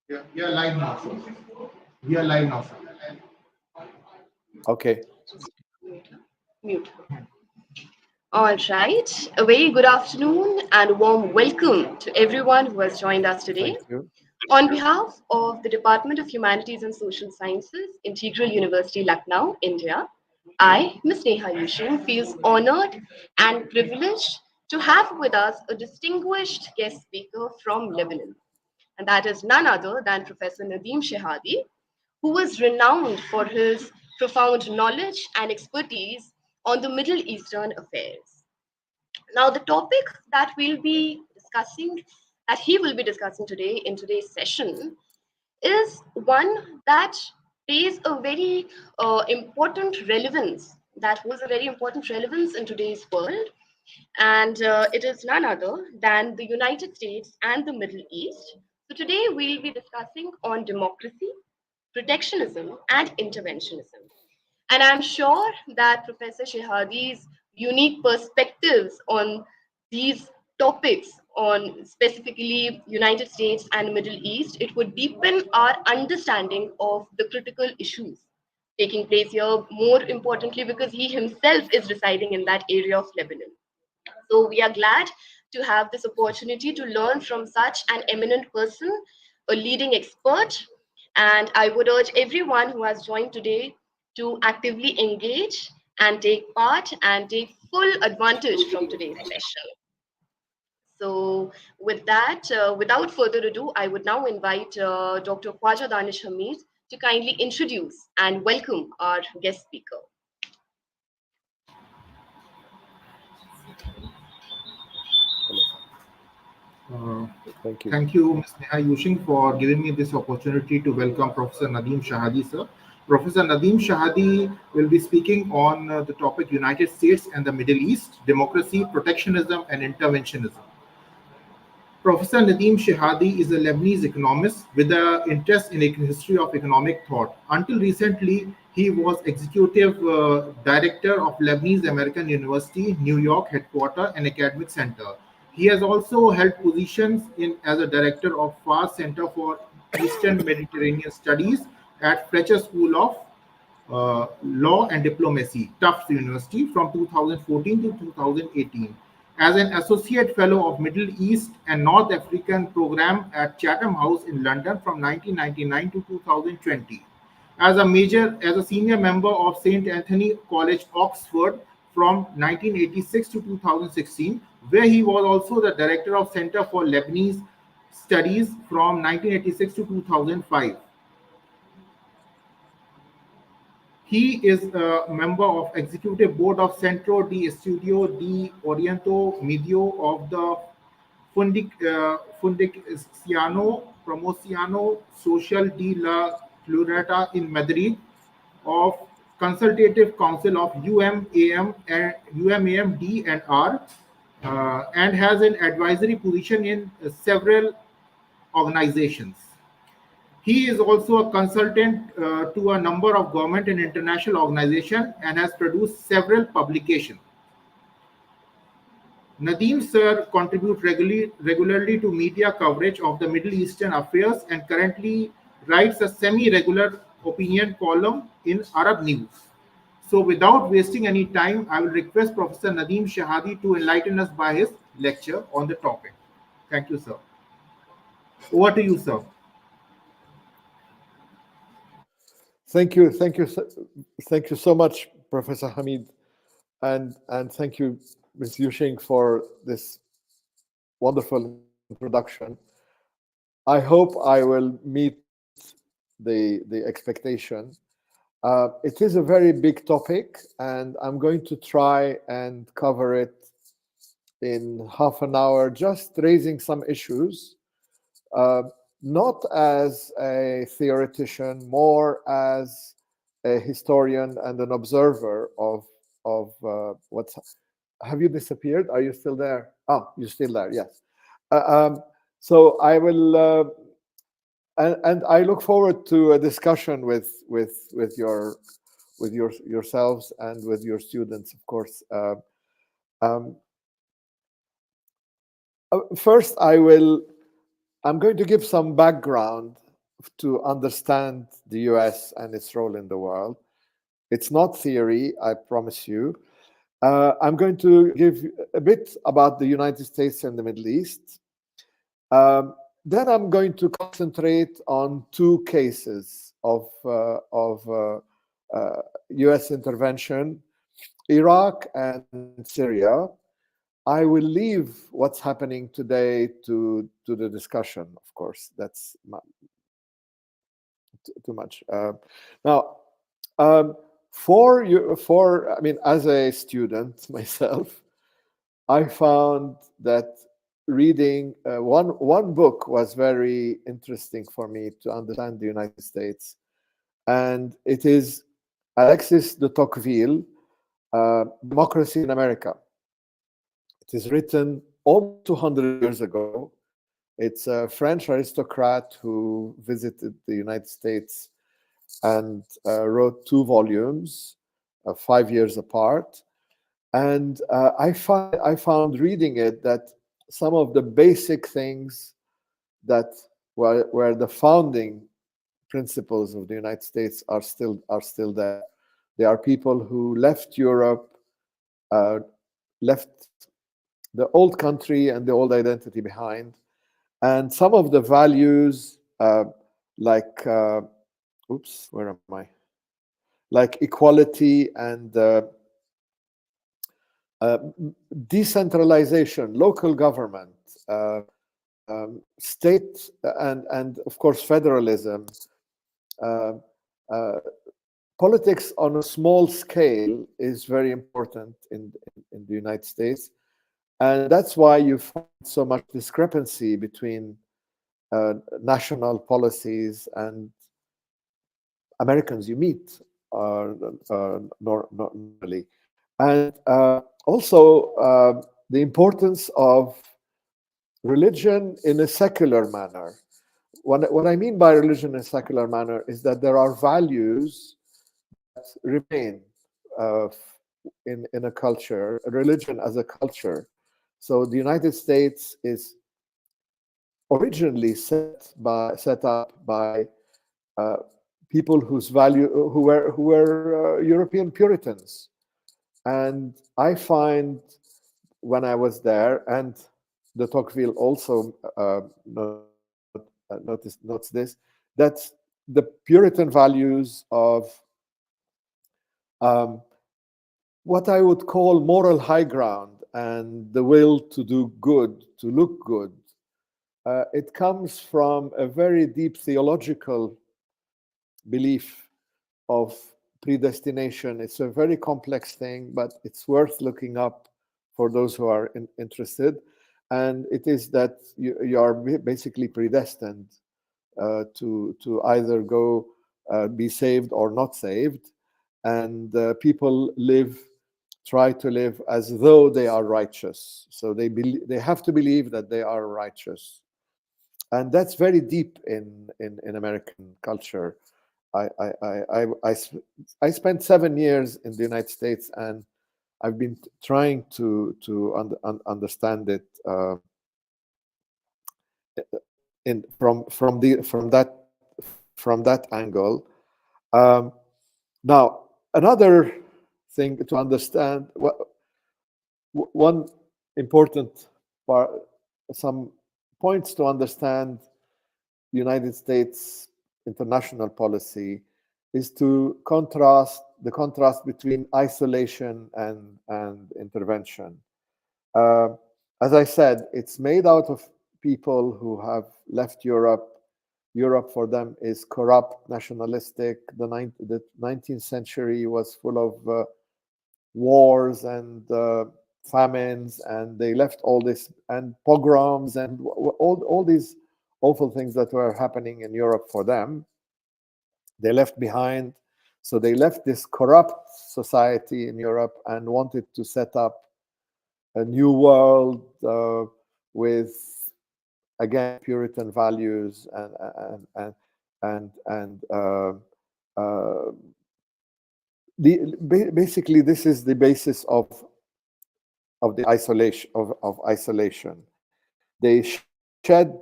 We are live now, sir. We are live now, sir. Okay. Mute. All right. A very good afternoon and warm welcome to everyone who has joined us today. Thank you. On behalf of the Department of Humanities and Social Sciences, Integral University, Lucknow, India, I, Ms. Neha Yushin, feels honored and privileged to have with us a distinguished guest speaker from Lebanon. And that is none other than Professor Nadim Shehadi, who was renowned for his profound knowledge and expertise on the Middle Eastern affairs. Now, the topic that he will be discussing today in today's session, is one that plays a very important relevance, that holds a very important relevance in today's world. And it is none other than the United States and the Middle East. So today we'll be discussing on democracy, protectionism, and interventionism. And I'm sure that Professor Shehadi's unique perspectives on these topics, on specifically United States and Middle East, it would deepen our understanding of the critical issues taking place here, more importantly, because he himself is residing in that area of Lebanon. So we are glad to have this opportunity to learn from such an eminent person, a leading expert. And I would urge everyone who has joined today to actively engage and take part and take full advantage from today's session. So with that, without further ado, I would now invite Dr. Khwaja Danish Hamid to kindly introduce and welcome our guest speaker. Thank you. Thank you, Ms. Neha Yushin, for giving me this opportunity to welcome Professor Nadim Shehadi, sir. Professor Nadim Shehadi will be speaking on the topic United States and the Middle East, democracy, protectionism, and interventionism. Professor Nadim Shehadi is a Lebanese economist with an interest in history of economic thought. Until recently, he was executive director of Lebanese American University, New York headquarters and academic center. He has also held positions as a director of FAR Center for Eastern Mediterranean Studies at Fletcher School of Law and Diplomacy, Tufts University, from 2014 to 2018. As an associate fellow of Middle East and North African program at Chatham House in London from 1999 to 2020. As a senior member of St. Antony College, Oxford from 1986 to 2016, where he was also the director of Centro for Lebanese Studies from 1986 to 2005. He is a member of executive board of Centro de Estudios de Oriente Medio of the Fundacion Promocion Social de la Cultura in Madrid, of Consultative Council of UMAM and UMAM D and R, and has an advisory position in several organizations. He is also a consultant to a number of government and international organizations and has produced several publications. Nadim sir contributes regularly to media coverage of the Middle Eastern affairs and currently writes a semi-regular opinion column in Arab News. So without wasting any time, I will request Professor Nadim Shehadi to enlighten us by his lecture on the topic. Thank you, sir. Over to you, sir. Thank you. Thank you so much, Professor Hamid, and thank you, Ms. Yushing, for this wonderful introduction. I hope I will meet the expectation. It is a very big topic, and I'm going to try and cover it in half an hour, just raising some issues, not as a theoretician, more as a historian and an observer of what's. Have you disappeared? Are you still there? Oh, you're still there. Yes. So I will, and I look forward to a discussion with yourselves and with your students, of course. First, I'm going to give some background to understand the US and its role in the world. It's not theory, I promise you. I'm going to give a bit about the United States and the Middle East. Then I'm going to concentrate on two cases of US intervention, Iraq and Syria. I will leave what's happening today to the discussion, of course. That's too much. Now, I mean, as a student myself, I found that reading one book was very interesting for me to understand the United States, and it is Alexis de Tocqueville, Democracy in America. It is written almost 200 years ago. It's a French aristocrat who visited the United States and wrote 2 volumes, 5 years apart. And I found reading it that some of the basic things that were the founding principles of the United States are still there. There are people who left Europe, left the old country and the old identity behind, and some of the values like where am I? Like equality and decentralization, local government, state, and of course federalism, politics on a small scale is very important in the United States, and that's why you find so much discrepancy between national policies and Americans you meet normally. And also the importance of religion in a secular manner. What I mean by religion in a secular manner is that there are values that remain in a culture, a religion as a culture. So the United States is originally set up by people who were European Puritans. And I find when I was there, and de Tocqueville also notes this, that the Puritan values of what I would call moral high ground and the will to do good, to look good, it comes from a very deep theological belief of predestination. It's a very complex thing, but it's worth looking up for those who are interested. And it is that you are basically predestined to either go be saved or not saved. And people try to live as though they are righteous. So they have to believe that they are righteous. And that's very deep in American culture. I spent 7 years in the United States, and I've been trying to understand it from that angle. Now, another thing to understand, one important part, some points to understand the United States international policy is to the contrast between isolation and intervention. As I said, it's made out of people who have left Europe. Europe for them is corrupt, nationalistic. The 19th century was full of wars and famines, and they left all this, and pogroms and all these awful things that were happening in Europe for them. They left behind. So they left this corrupt society in Europe and wanted to set up a new world with, again, Puritan values basically this is the basis of the isolation. They shed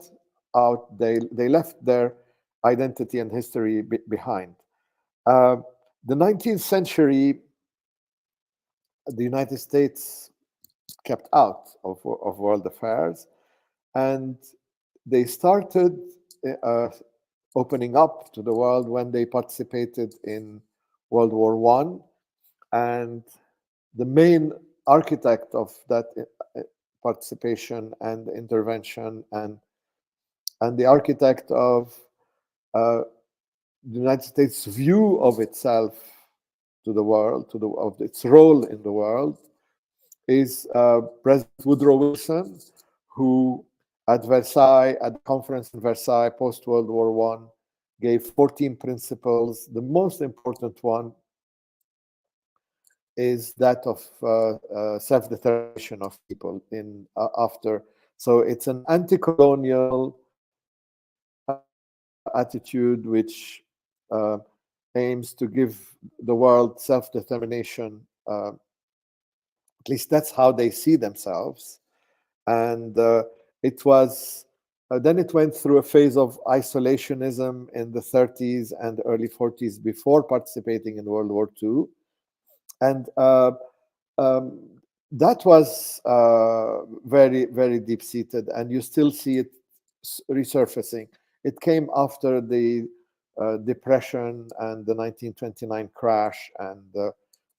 out. They left their identity and history behind. The 19th century, the United States kept out of world affairs, and they started opening up to the world when they participated in World War I. And the main architect of that participation and intervention, and the architect of the United States' view of itself to the world, of its role in the world, is President Woodrow Wilson, who at Versailles, at the conference in Versailles post-World War I, gave 14 principles. The most important one is that of self-determination of people in after. So it's an anti-colonial attitude which aims to give the world self-determination. At least that's how they see themselves. And it was, then it went through a phase of isolationism in the 30s and early 40s before participating in World War II. And that was very, very deep-seated, and you still see it resurfacing. It came after the Depression and the 1929 crash, and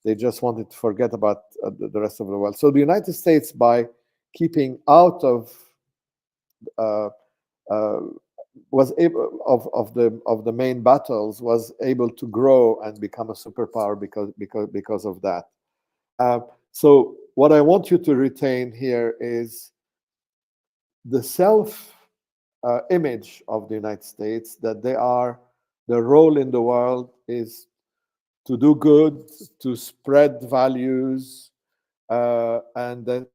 they just wanted to forget about the rest of the world. So the United States, by keeping out of was able of the main battles, was able to grow and become a superpower because of that. So what I want you to retain here is the self image of the United States, that their role in the world is to do good, to spread values, and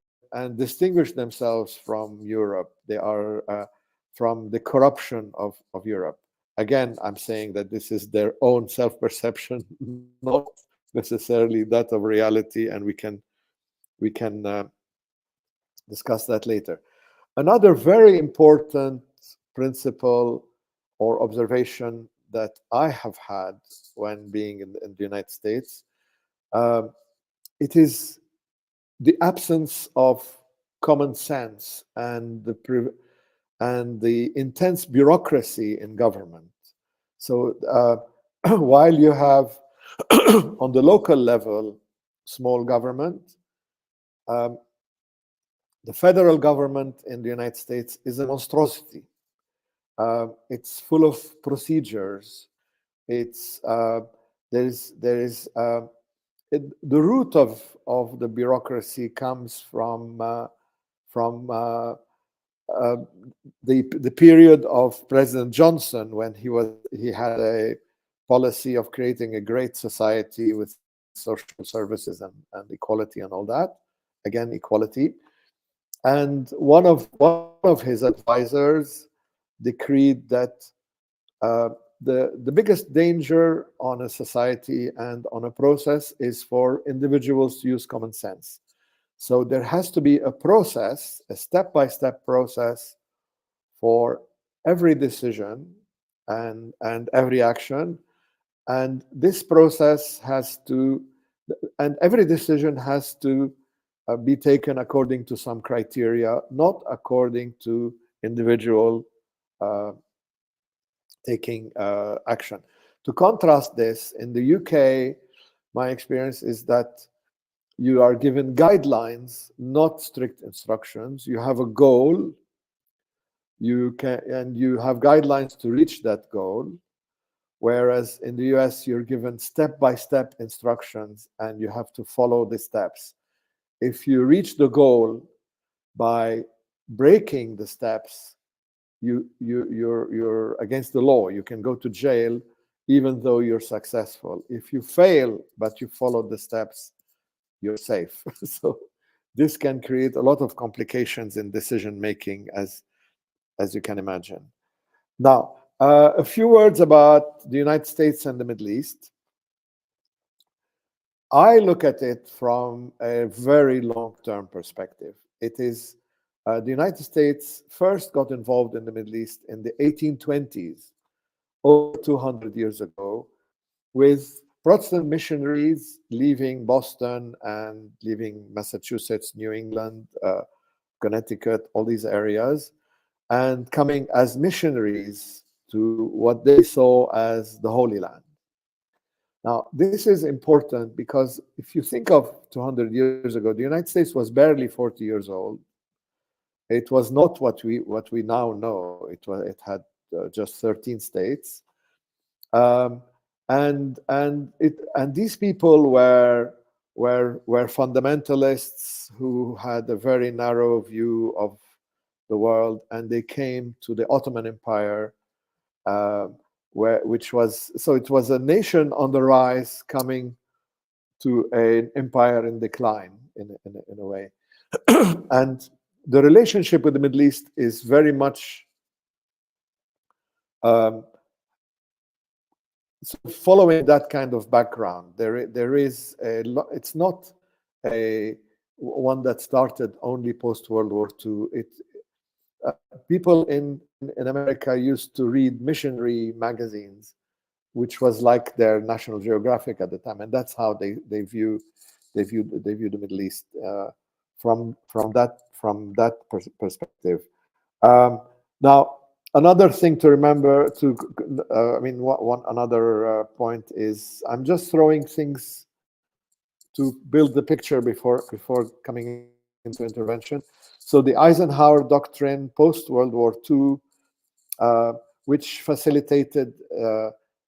distinguish themselves from Europe. They are from the corruption of Europe. Again, I'm saying that this is their own self-perception, not necessarily that of reality, and we can discuss that later. Another very important principle or observation that I have had when being in the United States, it is the absence of common sense and the intense bureaucracy in government. So while you have on the local level small government, the federal government in the United States is a monstrosity. It's full of procedures. It's the root of the bureaucracy comes from the period of President Johnson, when he had a policy of creating a great society with social services and equality and all that. Again, equality. And one of his advisors decreed that the biggest danger on a society and on a process is for individuals to use common sense. So there has to be a process, a step-by-step process for every decision and every action. And this process and every decision has to be taken according to some criteria, not according to individual taking action. To contrast this, in the UK, my experience is that you are given guidelines, not strict instructions. You have a goal, and you have guidelines to reach that goal. Whereas in the US, you're given step-by-step instructions, and you have to follow the steps. If you reach the goal by breaking the steps, you're against the law. You can go to jail even though you're successful. If you fail but you follow the steps, you're safe. So this can create a lot of complications in decision making, as you can imagine. Now, a few words about the United States and the Middle East. I look at it from a very long-term perspective. It is the United States first got involved in the Middle East in the 1820s, over 200 years ago, with Protestant missionaries leaving Boston and leaving Massachusetts, New England, Connecticut, all these areas, and coming as missionaries to what they saw as the Holy Land. Now, this is important because if you think of 200 years ago, the United States was barely 40 years old. It was not what we now know. It had just 13 states, and these people were fundamentalists who had a very narrow view of the world, and they came to the Ottoman Empire, which was it was a nation on the rise coming to an empire in decline in a way, and the relationship with the Middle East is very much so following that kind of background. There is it's not a one that started only post World War II. People in America used to read missionary magazines, which was like their National Geographic at the time, and that's how they view the Middle East from that perspective. Now, another thing to remember, one another point is I'm just throwing things to build the picture before coming into intervention. So the Eisenhower Doctrine post World War II, which facilitated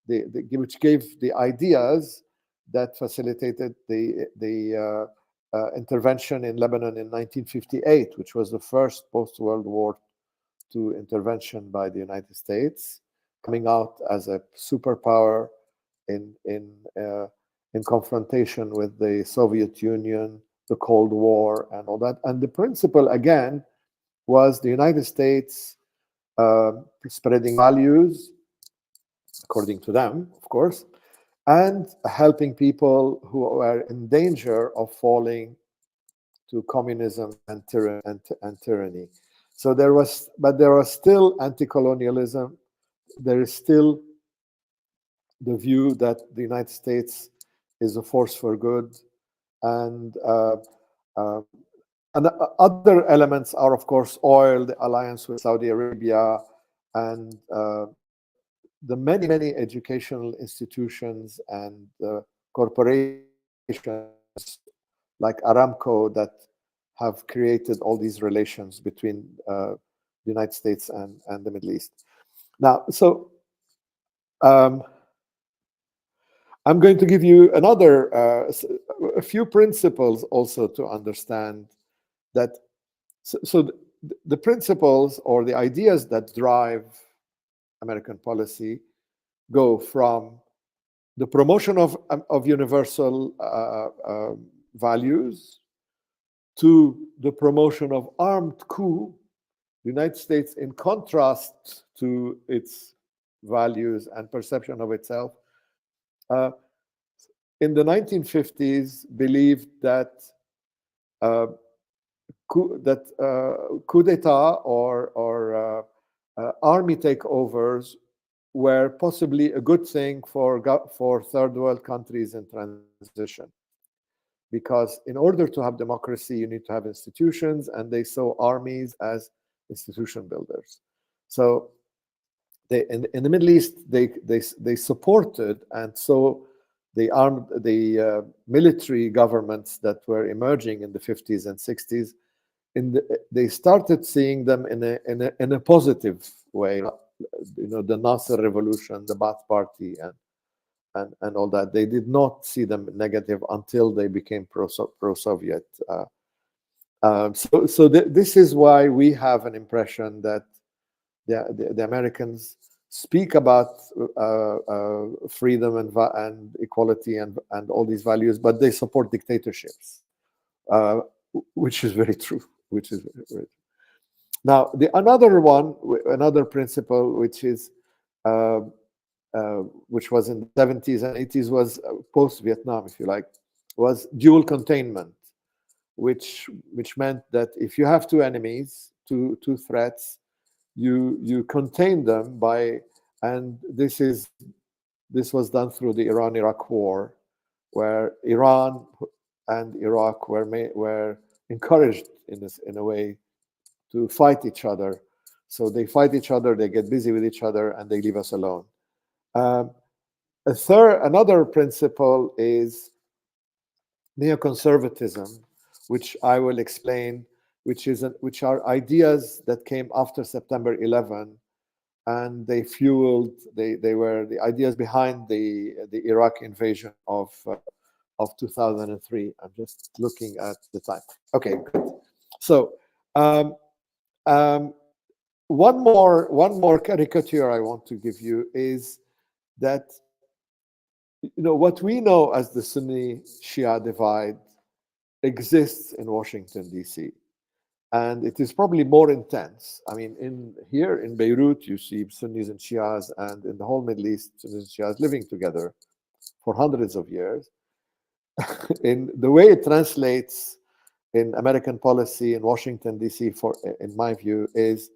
which gave the ideas that facilitated the intervention in Lebanon in 1958, which was the first post World War II intervention by the United States, coming out as a superpower in confrontation with the Soviet Union, the Cold War, and all that. And the principle, again, was the United States spreading values, according to them, of course, and helping people who were in danger of falling to communism and tyranny. So there was still anti-colonialism. There is still the view that the United States is a force for good, and other elements are, of course, oil, the alliance with Saudi Arabia, and the many educational institutions and corporations like Aramco that have created all these relations between the United States and the Middle East. Now, so I'm going to give you a few principles also to understand that. So the principles or the ideas that drive American policy go from the promotion of universal values to the promotion of armed coup. The United States, in contrast to its values and perception of itself, in the 1950s believed that coup d'etat or army takeovers were possibly a good thing for third world countries in transition, because in order to have democracy, you need to have institutions, and they saw armies as institution builders. So in the Middle East, they supported, and so the military governments that were emerging in the 50s and 60s, they started seeing them in a positive way. The Nasser revolution, the Ba'ath Party, and all that. They did not see them negative until they became pro-Soviet. So this is why we have an impression that the Americans speak about freedom and equality and all these values, but they support dictatorships, which is very true. Now, another principle, which was in the 70s and 80s, was post-Vietnam, if you like, was dual containment, which meant that if you have two enemies, two threats, you contain them by and this was done through the Iran-Iraq War, where Iran and Iraq were encouraged in a way to fight each other. So they fight each other, they get busy with each other, and they leave us alone. Another principle is neoconservatism, which I will explain, which are ideas that came after September 11, and they were the ideas behind the Iraq invasion of 2003. I'm just looking at the time. Okay, good. So one more caricature I want to give you is that what we know as the Sunni-Shia divide exists in Washington, D.C., and it is probably more intense. I mean, here in Beirut, you see Sunnis and Shias, and in the whole Middle East, Sunnis and Shias living together for hundreds of years. In the way it translates in American policy in Washington, D.C., in my view, is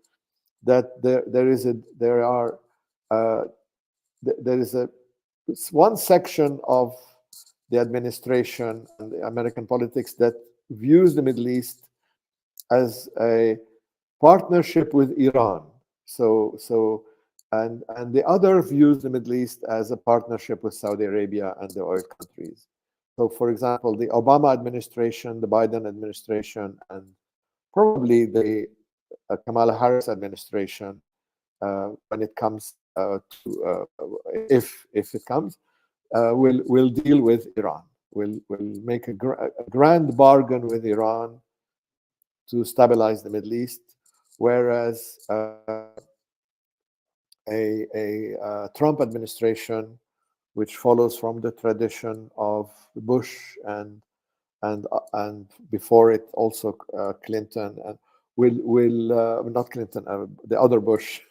that there is one section of the administration and the American politics that views the Middle East as a partnership with Iran. And the other views the Middle East as a partnership with Saudi Arabia and the oil countries. So, for example, the Obama administration, the Biden administration, and probably the Kamala Harris administration, when it comes if it comes, will deal with Iran. Will make a grand bargain with Iran to stabilize the Middle East, whereas a Trump administration, which follows from the tradition of Bush and before it also Clinton, and will not Clinton, the other Bush,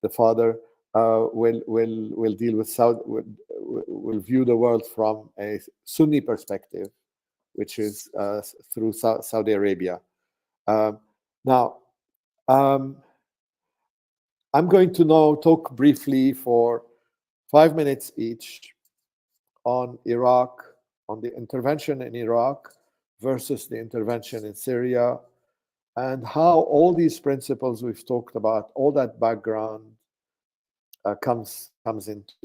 the father, will deal with will view the world from a Sunni perspective, which is through Saudi Arabia. Now, I'm going to now talk briefly for 5 minutes each on Iraq, on the intervention in Iraq versus the intervention in Syria, and how all these principles we've talked about, all that background comes into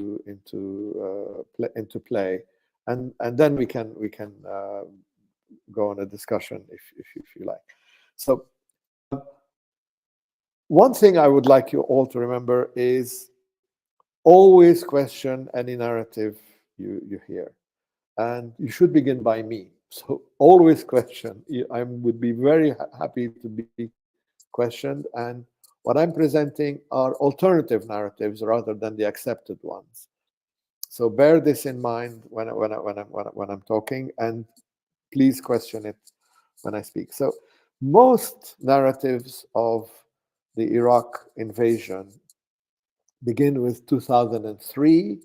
play, and then we can go on a discussion if you like. So one thing I would like you all to remember is always question any narrative you hear, and you should begin by me. So always question. I would be very happy to be questioned, and what I'm presenting are alternative narratives rather than the accepted ones. So bear this in mind when I'm talking, and please question it when I speak. So most narratives of the Iraq invasion begin with 2003,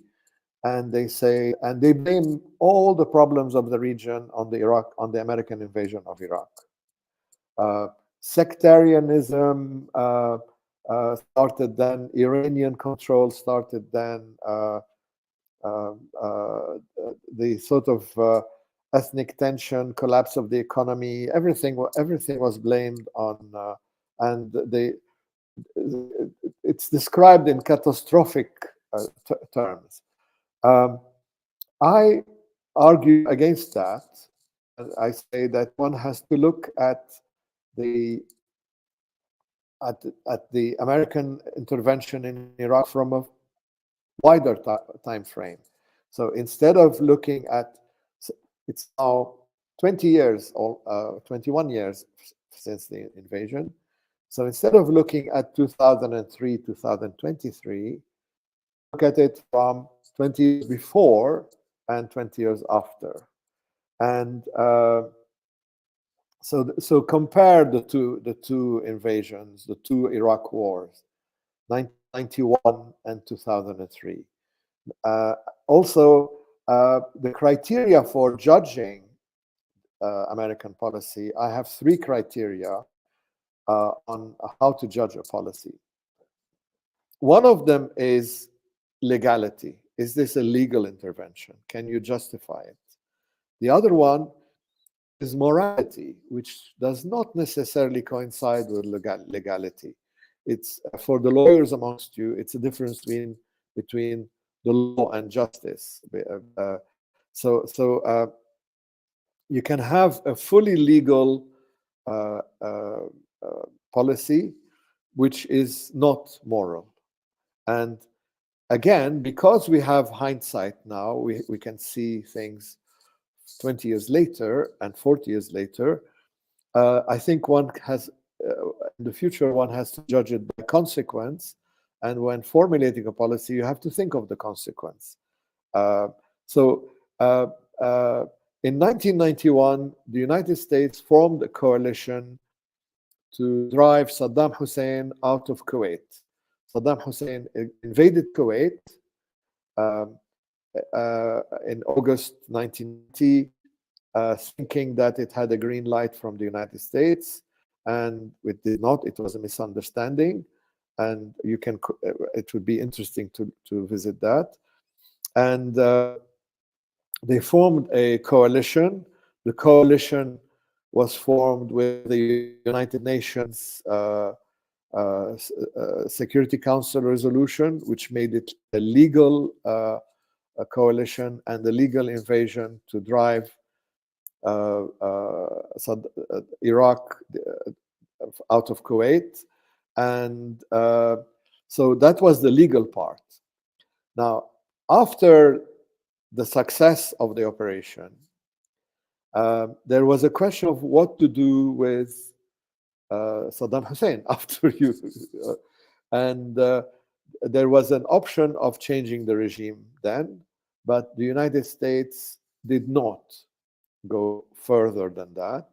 and they blame all the problems of the region on the American invasion of Iraq. Sectarianism started then, Iranian control started then, the sort of ethnic tension, collapse of the economy, everything was blamed on, and it's described in catastrophic terms. I argue against that. I say that one has to look at the American intervention in Iraq from a wider time frame. So instead of looking at, it's now 20 years or 21 years since the invasion. So instead of looking at 2003, 2023, look at it from 20 years before and 20 years after. And so compare the two invasions, the two Iraq wars, 1991 and 2003. Also, the criteria for judging American policy, I have 3 criteria on how to judge a policy. One of them is legality. Is this a legal intervention? Can you justify it? The other one is morality, which does not necessarily coincide with legality. It's for the lawyers amongst you, it's a difference between the law and justice. So you can have a fully legal uh, uh, policy which is not moral. And again, because we have hindsight now, we can see things 20 years later and 40 years later. I think one has, in the future, one has to judge it by consequence. And when formulating a policy, you have to think of the consequence. So in 1991, the United States formed a coalition to drive Saddam Hussein out of Kuwait. Saddam Hussein invaded Kuwait in August 1990, thinking that it had a green light from the United States, and it did not. It was a misunderstanding, and it would be interesting to visit that. And they formed a coalition. The coalition was formed with the United Nations Security Council resolution, which made it a legal coalition and a legal invasion to drive Iraq out of Kuwait. And so that was the legal part. Now, after the success of the operation, there was a question of what to do with Saddam Hussein after you. And there was an option of changing the regime then, but the United States did not go further than that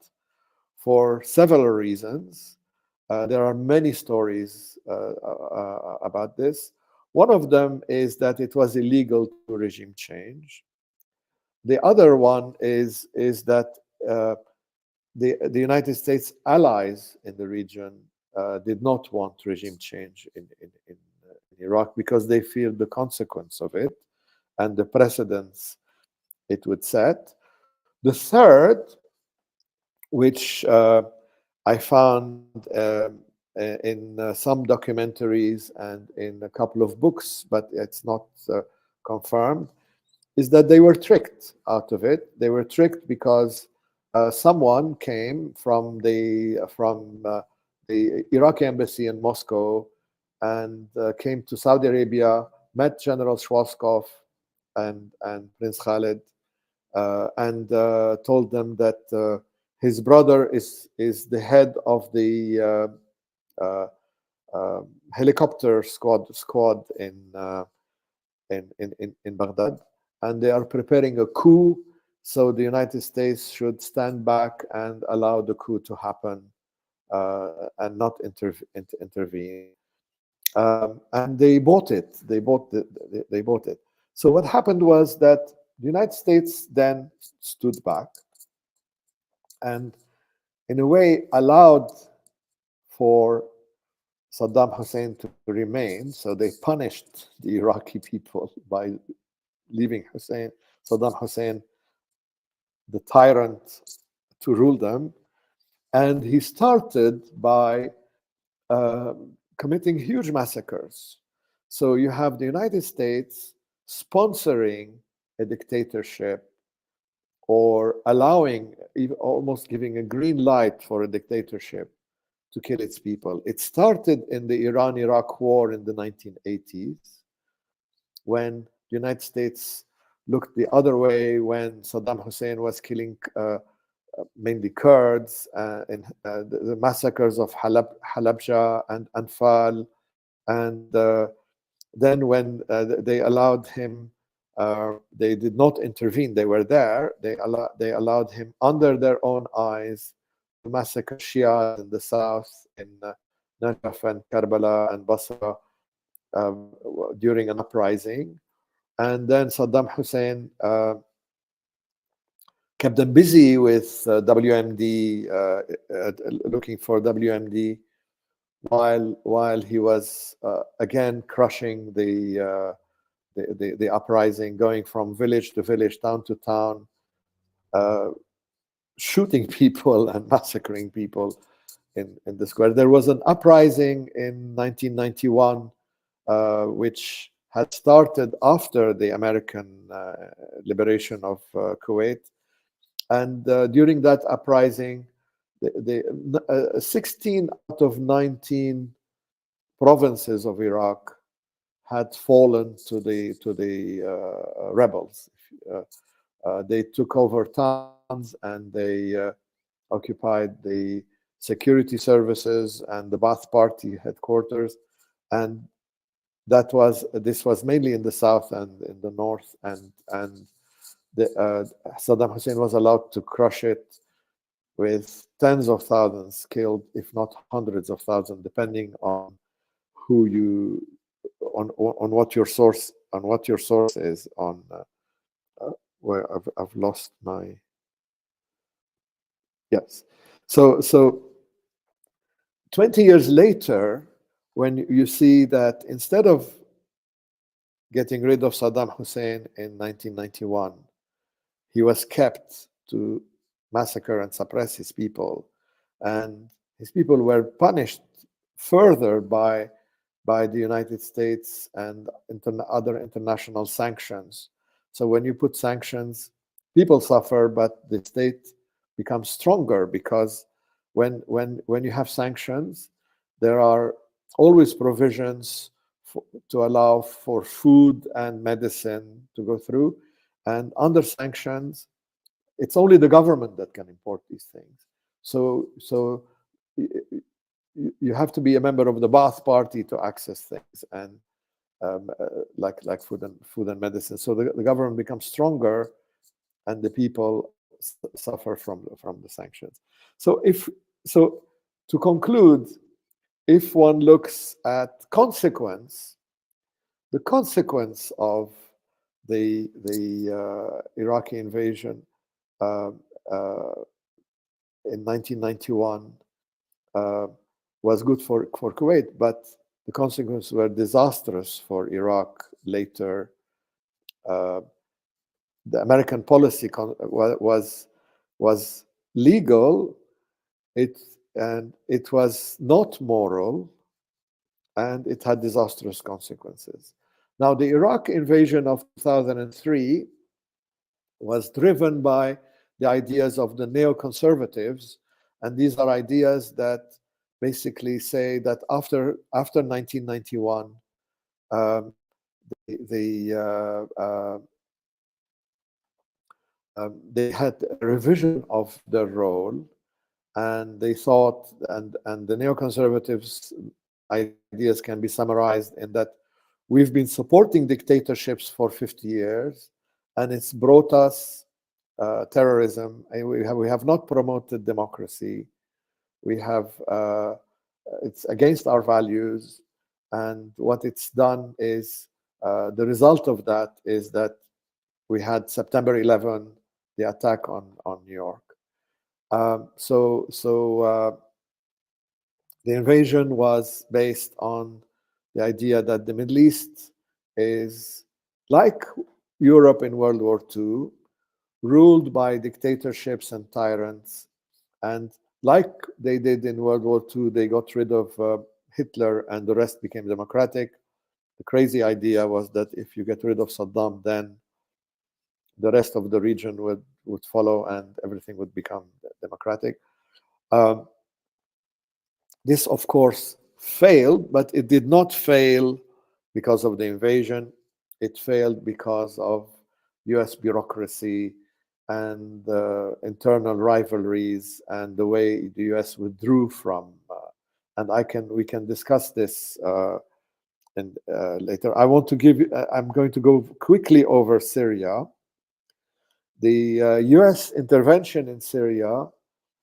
for several reasons. There are many stories about this. One of them is that it was illegal to regime change. The other one is that the United States allies in the region did not want regime change in Iraq because they feared the consequence of it and the precedents it would set. The third, which I found in some documentaries and in a couple of books, but it's not confirmed, is that they were tricked out of it. They were tricked because someone came from the Iraqi embassy in Moscow and came to Saudi Arabia, met General Schwarzkopf and Prince Khalid, and told them that his brother is the head of the helicopter squad in Baghdad, and they are preparing a coup. So the United States should stand back and allow the coup to happen and not intervene. And they bought it. They bought it. So what happened was that the United States then stood back and, in a way, allowed for Saddam Hussein to remain. So they punished the Iraqi people by leaving Saddam Hussein, the tyrant, to rule them. And he started by committing huge massacres. So you have the United States sponsoring a dictatorship or allowing, almost giving a green light for a dictatorship to kill its people. It started in the Iran-Iraq war in the 1980s, when the United States looked the other way when Saddam Hussein was killing mainly Kurds in the massacres of Halabja and Anfal. And then when they allowed him, they did not intervene. They were there. They allowed him under their own eyes to massacre Shia in the south, in Najaf and Karbala and Basra during an uprising. And then Saddam Hussein kept them busy with WMD, looking for WMD, while he was again crushing the uprising, going from village to village, town to town, shooting people and massacring people in the square. There was an uprising in 1991, which had started after the American liberation of Kuwait. And during that uprising, 16 out of 19 provinces of Iraq had fallen to the rebels. They took over towns and they occupied the security services and the Ba'ath Party headquarters, and this was mainly in the south and in the north, and Saddam Hussein was allowed to crush it with tens of thousands killed, if not hundreds of thousands, depending on who you on what your source is on. Where I've lost my yes. So 20 years later, when you see that instead of getting rid of Saddam Hussein in 1991, he was kept to massacre and suppress his people, and his people were punished further by the United States and other international sanctions. So when you put sanctions, people suffer, but the state becomes stronger, because when you have sanctions, there are always provisions to allow for food and medicine to go through. And under sanctions, it's only the government that can import these things. So you have to be a member of the Ba'ath Party to access things, and like food and medicine. So the government becomes stronger, and the people suffer from the sanctions. So to conclude, if one looks at the consequence of the Iraqi invasion in 1991 was good for Kuwait, but the consequences were disastrous for Iraq later. The American policy was legal, and it was not moral, and it had disastrous consequences. Now, the Iraq invasion of 2003 was driven by the ideas of the neoconservatives, and these are ideas that basically say that after 1991, they had a revision of their role, and they thought, and the neoconservatives' ideas can be summarized in that we've been supporting dictatorships for 50 years, and it's brought us terrorism. We have not promoted democracy. We have it's against our values, and what it's done is the result of that is that we had September 11, the attack on New York. So the invasion was based on the idea that the Middle East is like Europe in World War II, ruled by dictatorships and tyrants. And like they did in World War II, they got rid of Hitler and the rest became democratic. The crazy idea was that if you get rid of Saddam, then the rest of the region would follow and everything would become democratic. This, of course, failed, but it did not fail because of the invasion. It failed because of US bureaucracy and internal rivalries and the way the US withdrew from. And we can discuss this later. I'm going to go quickly over Syria. The US intervention in Syria,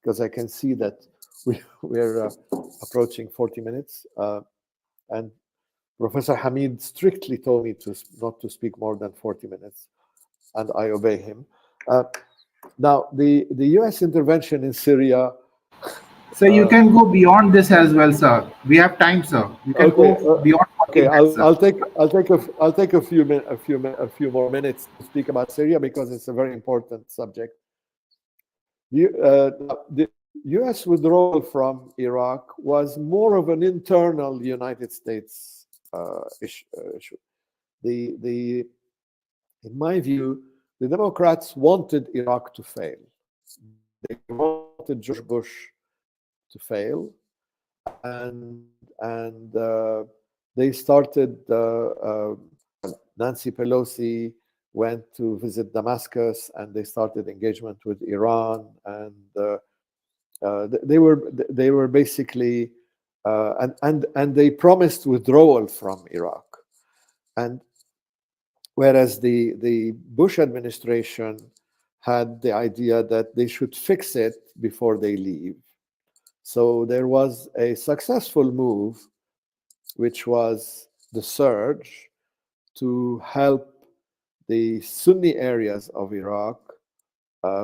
because I can see that we're approaching 40 minutes, and Professor Hamid strictly told me not to speak more than 40 minutes, and I obey him. Now, the US intervention in Syria So you can go beyond this as well, sir. We have time, sir. You can Okay, go beyond 40 okay. minutes, sir. I'll take a few more minutes to speak about Syria because it's a very important subject. The U.S. withdrawal from Iraq was more of an internal United States issue. In my view, the Democrats wanted Iraq to fail. They wanted George Bush to fail, and they started. Nancy Pelosi went to visit Damascus, and they started engagement with Iran, and they were basically and they promised withdrawal from Iraq, and whereas the Bush administration had the idea that they should fix it before they leave. So there was a successful move, which was the surge to help the Sunni areas of Iraq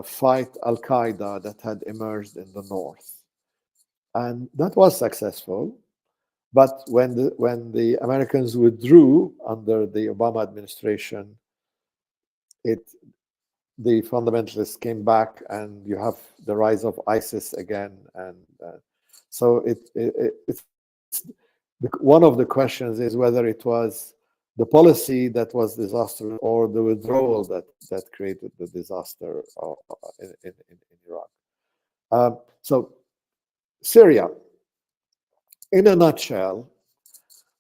fight Al-Qaeda that had emerged in the north. And that was successful. But when the Americans withdrew under the Obama administration, the fundamentalists came back, and you have the rise of ISIS again. And so it's one of the questions is whether it was the policy that was disastrous or the withdrawal that created the disaster in Iraq. So Syria, in a nutshell,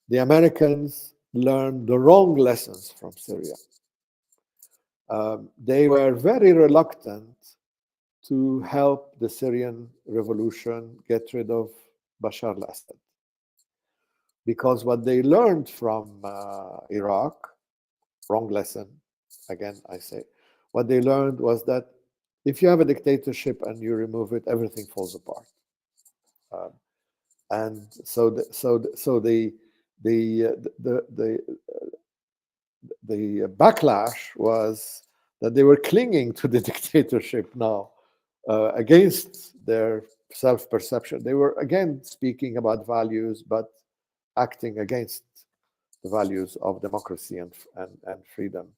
the Americans learned the wrong lessons from Syria. They were very reluctant to help the Syrian revolution get rid of Bashar al-Assad, because what they learned from Iraq, wrong lesson, again I say, what they learned was that if you have a dictatorship and you remove it, everything falls apart. And so the backlash was that they were clinging to the dictatorship now against their self-perception. They were again speaking about values, but acting against the values of democracy and freedom.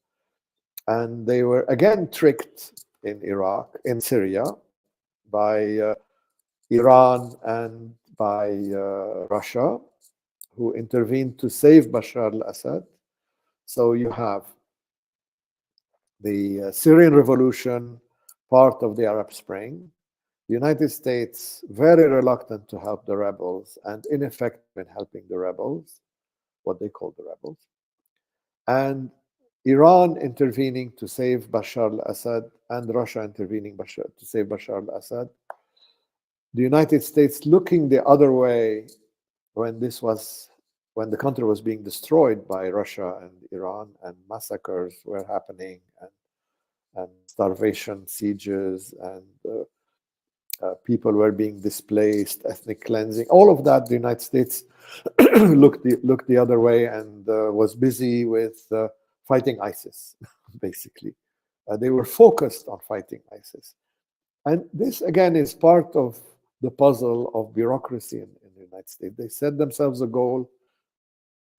And they were again tricked in Syria, by Iran and by Russia, who intervened to save Bashar al-Assad. So you have the Syrian revolution, part of the Arab Spring, the United States very reluctant to help the rebels and ineffective in helping the rebels, what they call the rebels, and Iran intervening to save Bashar al-Assad and Russia intervening to save Bashar al-Assad. The United States looking the other way when the country was being destroyed by Russia and Iran, and massacres were happening, and starvation, sieges, and people were being displaced, ethnic cleansing, all of that. The United States looked the other way and was busy with fighting ISIS, basically. They were focused on fighting ISIS. And this, again, is part of the puzzle of bureaucracy in the United States. They set themselves a goal,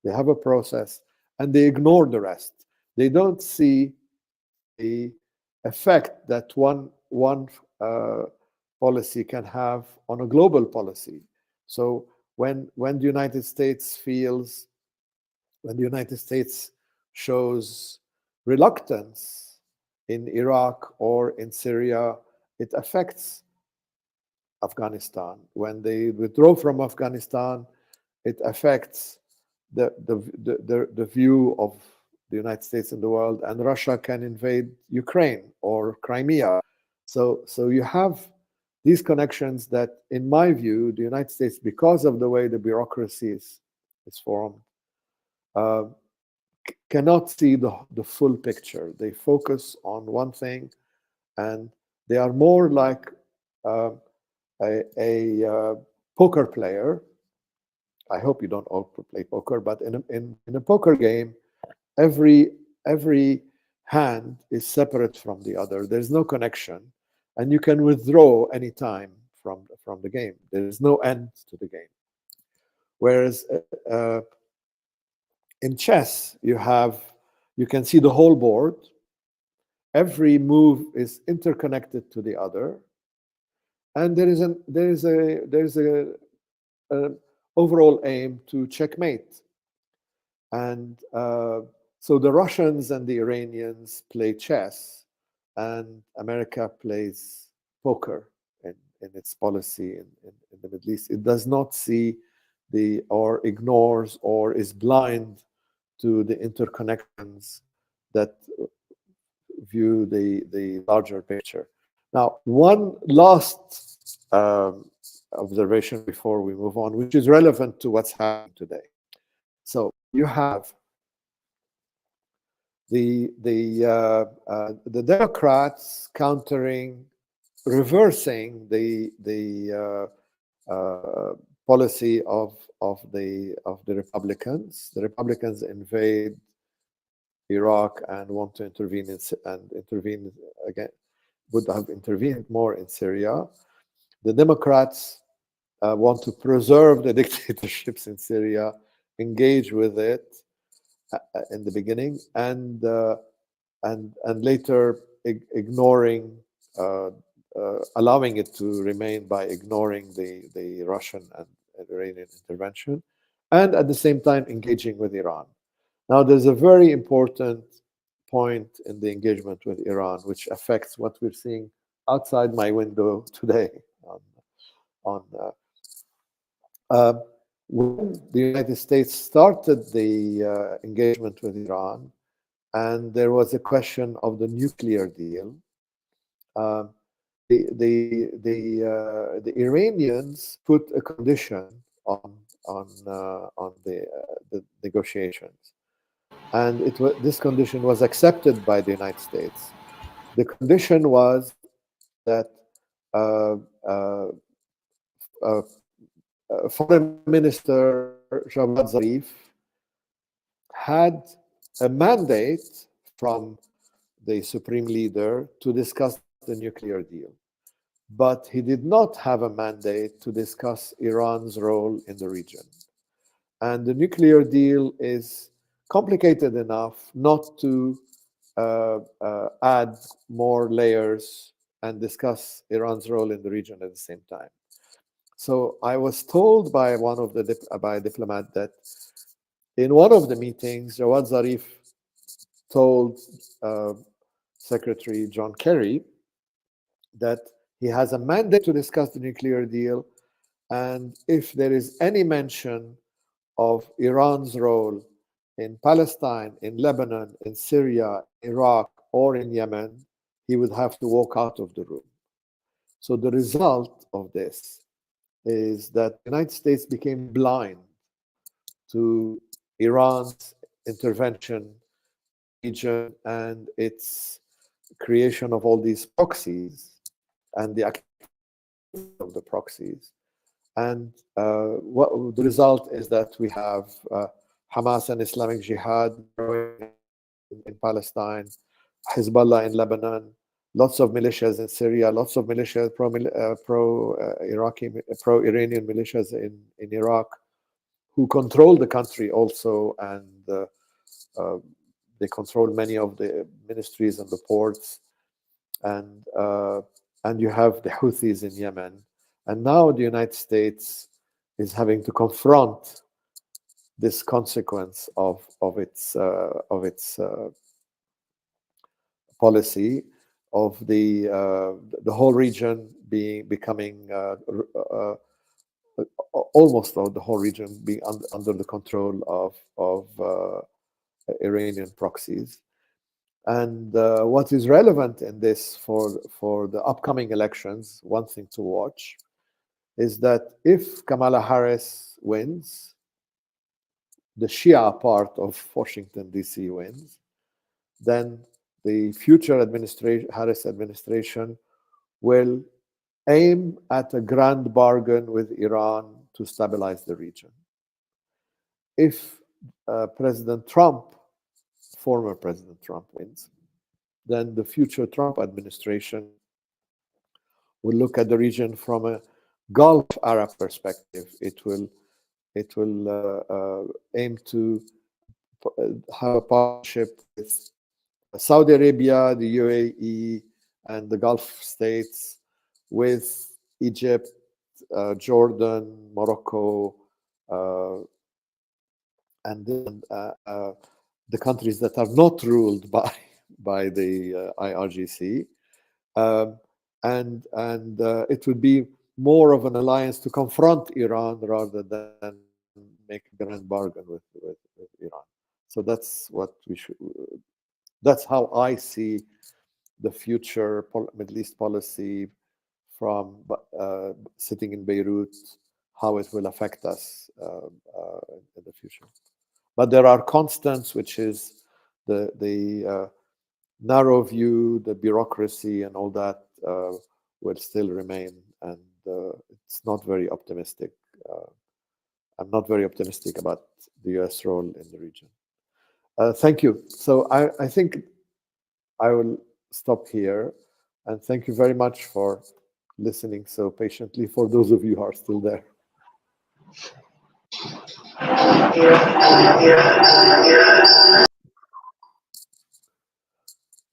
they have a process, and they ignore the rest. They don't see the effect that one policy can have on a global policy. So when the United States shows reluctance in Iraq or in Syria, it affects Afghanistan. When they withdraw from Afghanistan, it affects the view of the United States in the world, and Russia can invade Ukraine or Crimea. So you have these connections that, in my view, the United States, because of the way the bureaucracy is formed, cannot see the full picture. They focus on one thing, and they are more like a poker player. I hope you don't all play poker, but in a poker game, every hand is separate from the other. There's no connection, and you can withdraw anytime from from the game. There is no end to the game. Whereas in chess, you can see the whole board. Every move is interconnected to the other, and there is a overall aim to checkmate. And so the Russians and the Iranians play chess, and America plays poker in its policy in the Middle East. It does not see or ignores or is blind to the interconnections that view the larger picture. Now, one last observation before we move on, which is relevant to what's happening today. So you have the Democrats reversing the policy of the Republicans. The Republicans invade Iraq and want to intervene again, would have intervened more in Syria. The Democrats want to preserve the dictatorships in Syria, engage with it in the beginning, and later ignoring, allowing it to remain by ignoring the Russian and Iranian intervention, and at the same time engaging with Iran. Now, there's a very important point in the engagement with Iran, which affects what we're seeing outside my window today. When the United States started the engagement with Iran, and there was a question of the nuclear deal, the Iranians put a condition on the negotiations, and this condition was accepted by the United States. The condition was that Foreign Minister Javad Zarif had a mandate from the Supreme Leader to discuss the nuclear deal, but he did not have a mandate to discuss Iran's role in the region. And the nuclear deal is complicated enough not to add more layers and discuss Iran's role in the region at the same time. So I was told by by a diplomat that in one of the meetings, Jawad Zarif told Secretary John Kerry that he has a mandate to discuss the nuclear deal, and if there is any mention of Iran's role in Palestine, in Lebanon, in Syria, Iraq, or in Yemen, he would have to walk out of the room. So the result of this is that the United States became blind to Iran's intervention region and its creation of all these proxies and the activity of the proxies. And what the result is that we have Hamas and Islamic Jihad growing in Palestine, Hezbollah in Lebanon, lots of militias in Syria, lots of militias, pro-Iranian militias in Iraq, who control the country also, and they control many of the ministries and the ports, and you have the Houthis in Yemen, and now the United States is having to confront this consequence of its policy of the whole region becoming almost the whole region being under the control of Iranian proxies. And what is relevant in this for the upcoming elections, one thing to watch, is that if Kamala Harris wins, the Shia part of Washington, D.C. wins, then the future Harris administration will aim at a grand bargain with Iran to stabilize the region. If former President Trump wins, then the future Trump administration will look at the region from a Gulf Arab perspective. It will aim to have a partnership with Saudi Arabia, the UAE, and the Gulf states, with Egypt, Jordan, Morocco, and then the countries that are not ruled by the IRGC, and it would be more of an alliance to confront Iran rather than make a grand bargain with Iran. So that's what we should. That's how I see the future Middle East policy from sitting in Beirut, how it will affect us in the future. But there are constants, which is the narrow view, the bureaucracy, and all that will still remain, and it's not very optimistic. I'm not very optimistic about the U.S. role in the region. Thank you. So I think I will stop here, and thank you very much for listening so patiently, for those of you who are still there.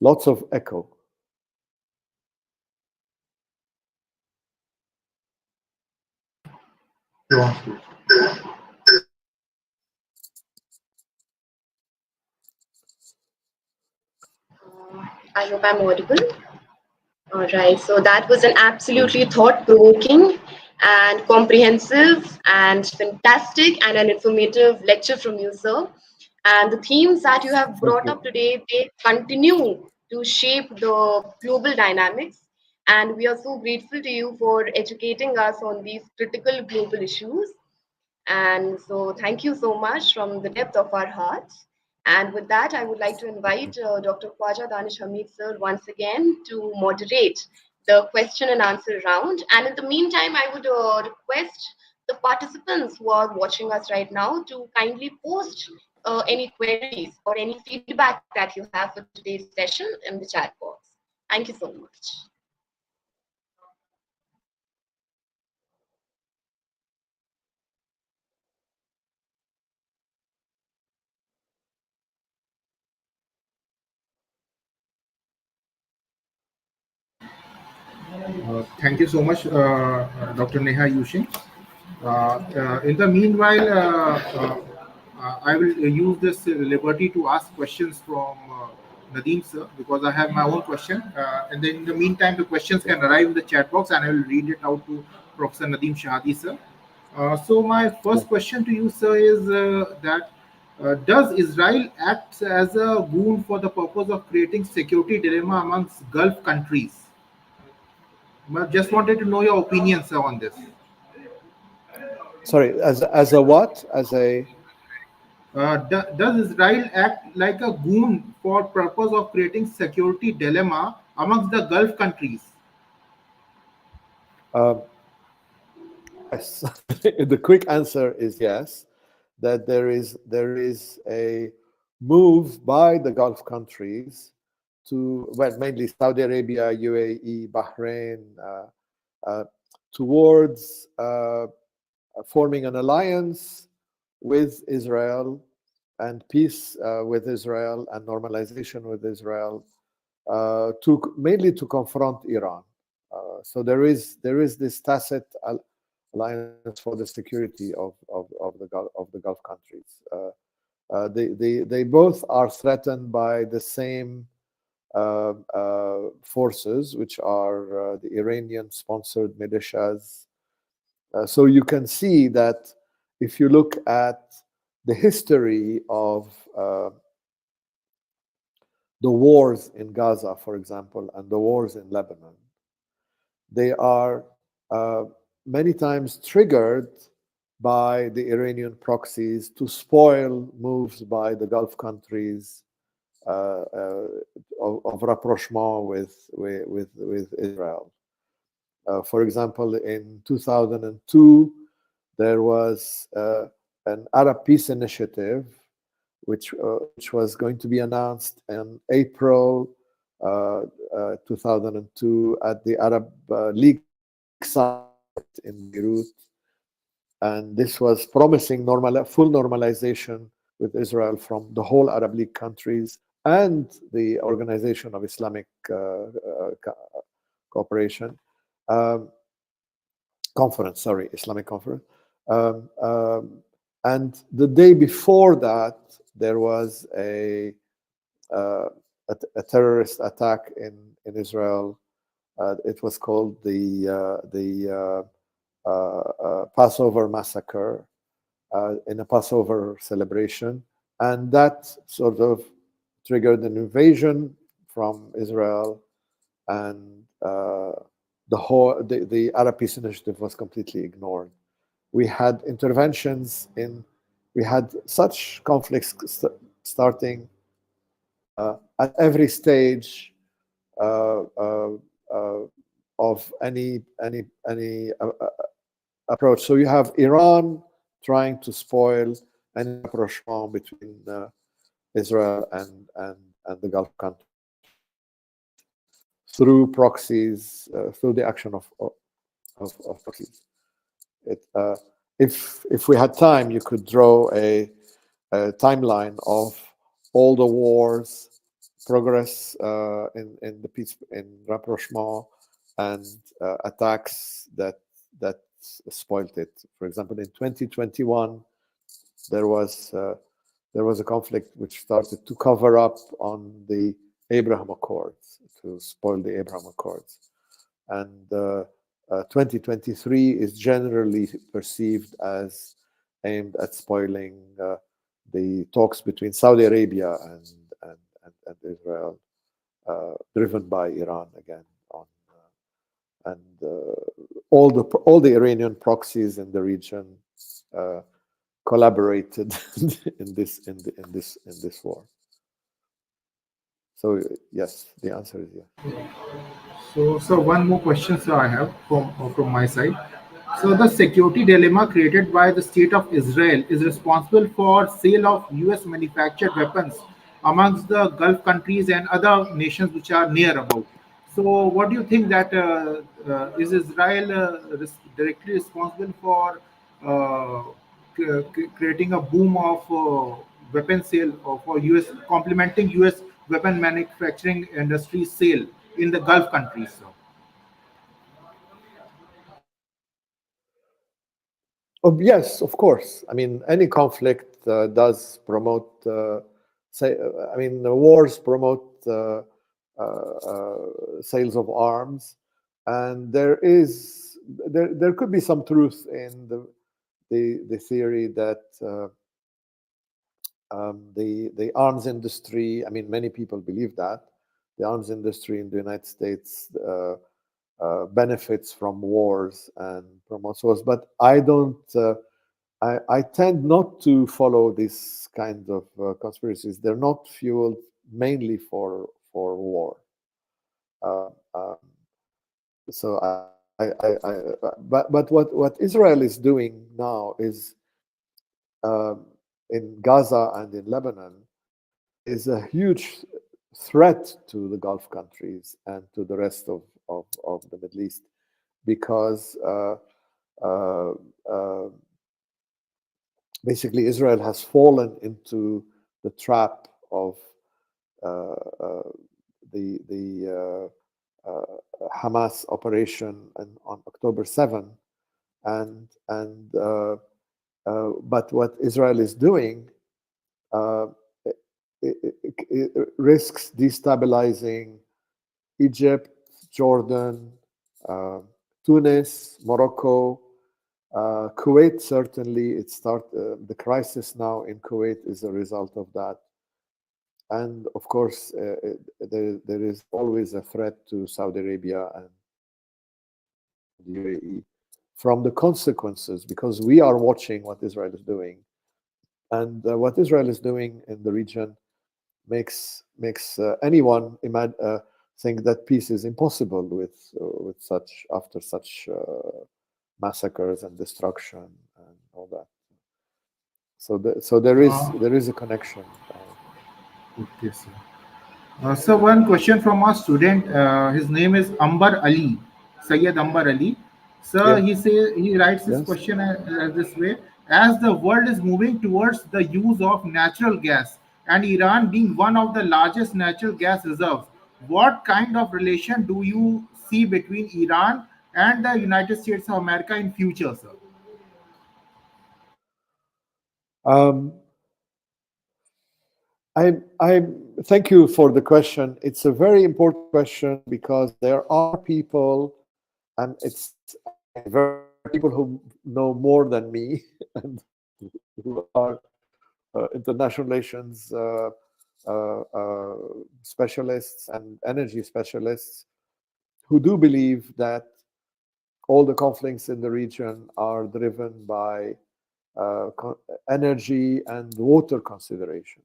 Lots of echo. I hope I'm audible. All right, so that was an absolutely thought-provoking and comprehensive and fantastic and an informative lecture from you, sir. And the themes that you have brought up today, they continue to shape the global dynamics. And we are so grateful to you for educating us on these critical global issues. And so thank you so much from the depth of our hearts. And with that, I would like to invite Dr. Khwaja Danish Hamid sir once again to moderate the question and answer round. And in the meantime, I would request the participants who are watching us right now to kindly post any queries or any feedback that you have for today's session in the chat box. Thank you so much. Thank you so much, Dr. Neha Yushin. In the meanwhile, I will use this liberty to ask questions from Nadim sir, because I have my own question. And then in the meantime, the questions can arrive in the chat box and I will read it out to Professor Nadim Shehadi sir. So my first question to you, sir, is that does Israel act as a boon for the purpose of creating security dilemma amongst Gulf countries? Just wanted to know your opinion, sir, on this. Sorry, as a what? As a does Israel act like a goon for purpose of creating security dilemma amongst the Gulf countries? Yes. The quick answer is yes. That there is a move by the Gulf countries to, well, mainly Saudi Arabia, UAE, Bahrain, towards forming an alliance with Israel and peace with Israel and normalization with Israel, mainly to confront Iran. So there is this tacit alliance for the security of the Gulf countries. They both are threatened by the same forces, which are the Iranian-sponsored militias. So you can see that if you look at the history of the wars in Gaza, for example, and the wars in Lebanon, they are many times triggered by the Iranian proxies to spoil moves by the Gulf countries of rapprochement with Israel. For example, in 2002, there was an Arab peace initiative, which was going to be announced in April 2002 at the Arab League summit in Beirut, and this was promising full normalization with Israel from the whole Arab League countries and the Organization of Islamic Cooperation Conference, Islamic Conference. And the day before that, there was a terrorist attack in Israel. It was called the Passover massacre in a Passover celebration, and that sort of triggered an invasion from Israel, and the Arab Peace Initiative was completely ignored. We had interventions we had such conflicts starting at every stage of any approach. So you have Iran trying to spoil any rapprochement between Israel and the Gulf countries through proxies, through the action of proxies. If we had time, you could draw a timeline of all the wars, progress in the peace, in rapprochement, and attacks that spoiled it. For example, in 2021, there was a conflict which started to cover up on the Abraham Accords, to spoil the Abraham Accords, and 2023 is generally perceived as aimed at spoiling the talks between Saudi Arabia and Israel, driven by Iran again. All the Iranian proxies in the region collaborated in this war. So yes, the answer is yes. So one more question, sir, I have from my side. So the security dilemma created by the state of Israel is responsible for sale of U.S. manufactured weapons amongst the Gulf countries and other nations which are near about. So what do you think that is Israel directly responsible for creating a boom of weapon sale for U.S. complementing U.S. weapon manufacturing industry sale in the Gulf countries? So? Oh, yes, of course. I mean, any conflict does promote. Wars promote sales of arms, and there could be some truth in the theory that the arms industry. I mean, many people believe that the arms industry in the United States benefits from wars and promotes wars, but I don't. I tend not to follow these kind of conspiracies. They're not fueled mainly for war. So but what Israel is doing now is in Gaza and in Lebanon is a huge threat to the Gulf countries and to the rest of the Middle East, because basically Israel has fallen into the trap of the Hamas operation on October 7, but what Israel is doing it risks destabilizing Egypt, Jordan, Tunis, Morocco, Kuwait. Certainly, the crisis now in Kuwait is a result of that, and of course, there is always a threat to Saudi Arabia and the UAE from the consequences, because we are watching what Israel is doing, and what Israel is doing in the region makes anyone think that peace is impossible with such massacres and destruction and all that. So there is a connection. Okay, sir. So one question from our student. His name is Ambar Ali, Sayyid Ambar Ali. So Yeah. he writes his Yes. question this way: as the world is moving towards the use of natural gas, and Iran being one of the largest natural gas reserves, what kind of relation do you see between Iran and the United States of America in future, sir? Um, I thank you for the question. It's a very important question because there are people, and it's again very people who know more than me and who are international relations specialists and energy specialists who do believe that all the conflicts in the region are driven by energy and water considerations.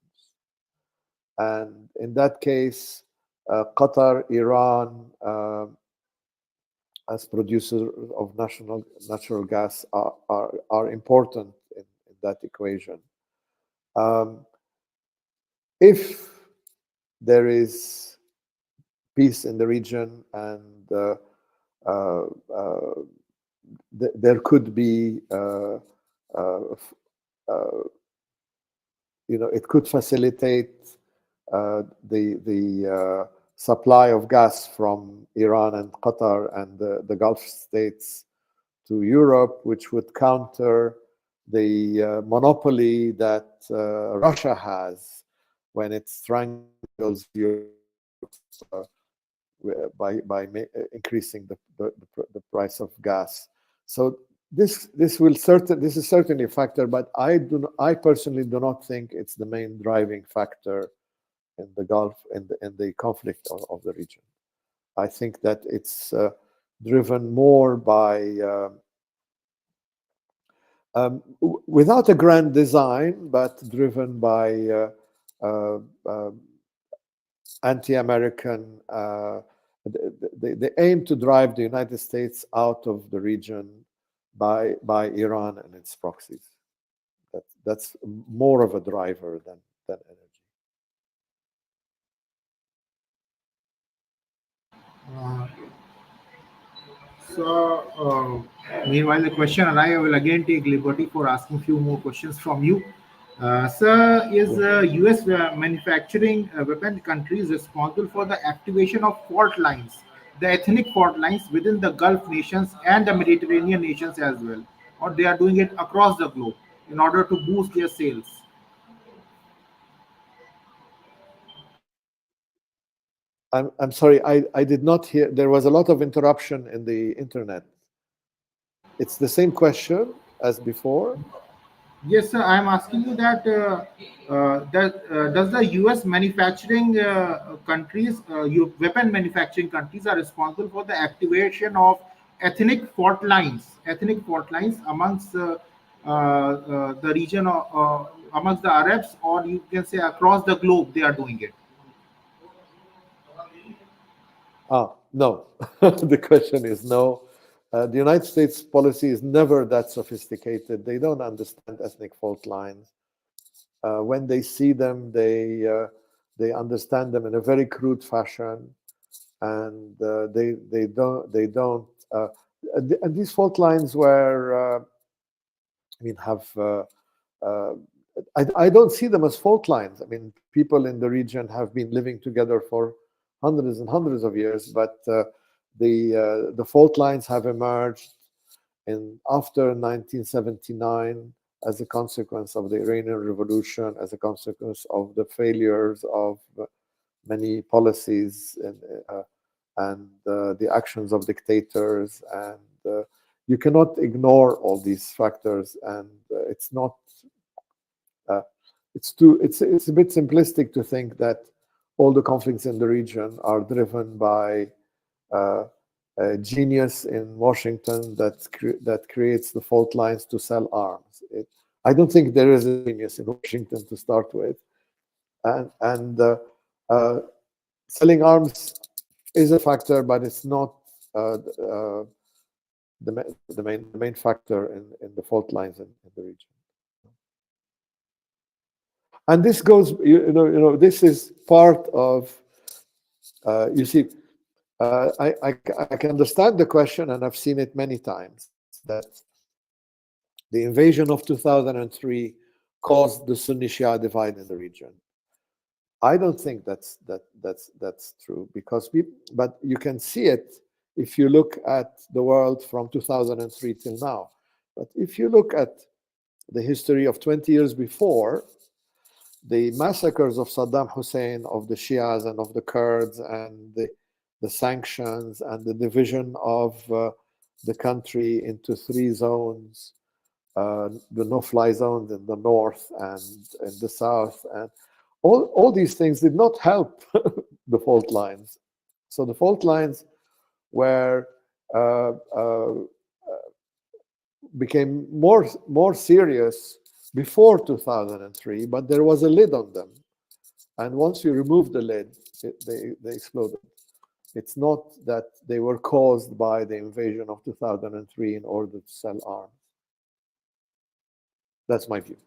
And in that case, Qatar, Iran, as producers of natural gas, are important in that equation. Um, if there is peace in the region and uh, uh, there could be, it could facilitate the supply of gas from Iran and Qatar and the Gulf states to Europe, which would counter the monopoly that Russia has when it strangles Europe uh, by increasing the price of gas. So this is certainly a factor, but I personally do not think it's the main driving factor in the Gulf in the conflict of the region. I think that it's driven more by without a grand design, but driven by uh, uh, anti-American. They aim to drive the United States out of the region by Iran and its proxies. That's more of a driver than energy. Uh, Meanwhile, the question, and I will again take liberty for asking few more questions from you. Sir, is Yeah. U.S. Manufacturing weapon countries responsible for the activation of fault lines, the ethnic fault lines within the Gulf nations and the Mediterranean nations as well, or they are doing it across the globe in order to boost their sales? I'm sorry, I did not hear. There was a lot of interruption in the internet. It's the same question as before. Yes, sir. I'm asking you that does the U.S. manufacturing countries, weapon manufacturing countries, are responsible for the activation of ethnic fault lines amongst the region, amongst the Arabs, or you can say across the globe, they are doing it. No. The question is no. The United States policy is never that sophisticated. They don't understand ethnic fault lines. When they see them, they understand them in a very crude fashion, and they don't. And these fault lines were, have. Uh, I don't see them as fault lines. I mean, people in the region have been living together for hundreds and hundreds of years, but the fault lines have emerged in after 1979 as a consequence of the Iranian Revolution, as a consequence of the failures of many policies and the actions of dictators, and you cannot ignore all these factors, and it's not uh, it's a bit simplistic to think that all the conflicts in the region are driven by uh, a genius in Washington that creates the fault lines to sell arms. I don't think there is a genius in Washington to start with, and uh, selling arms is a factor, but it's not uh, uh, the main factor in the fault lines in the region. And this goes, this is part of, you see, I can understand the question, and I've seen it many times, that the invasion of 2003 caused the Sunni-Shia divide in the region. I don't think that's true, because but you can see it if you look at the world from 2003 till now. But if you look at the history of 20 years before, the massacres of Saddam Hussein, of the Shias and of the Kurds, and the sanctions and the division of the country into 3 zones, the no-fly zones in the north and in the south, and all these things did not help the fault lines. So the fault lines were became more serious before 2003, but there was a lid on them, and once you remove the lid, they exploded. It's not that they were caused by the invasion of 2003 in order to sell arms. That's my view.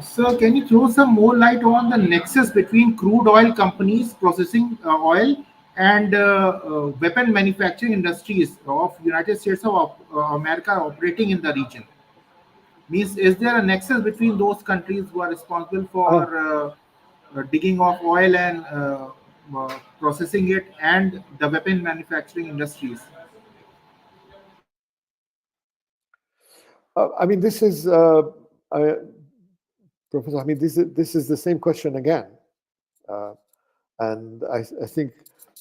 Sir, can you throw some more light on the nexus between crude oil companies processing oil and weapon manufacturing industries of United States of America operating in the region? Means, is there a nexus between those countries who are responsible for digging of oil and processing it, and the weapon manufacturing industries? I mean, this is, Professor, I mean, this is the same question again. And I think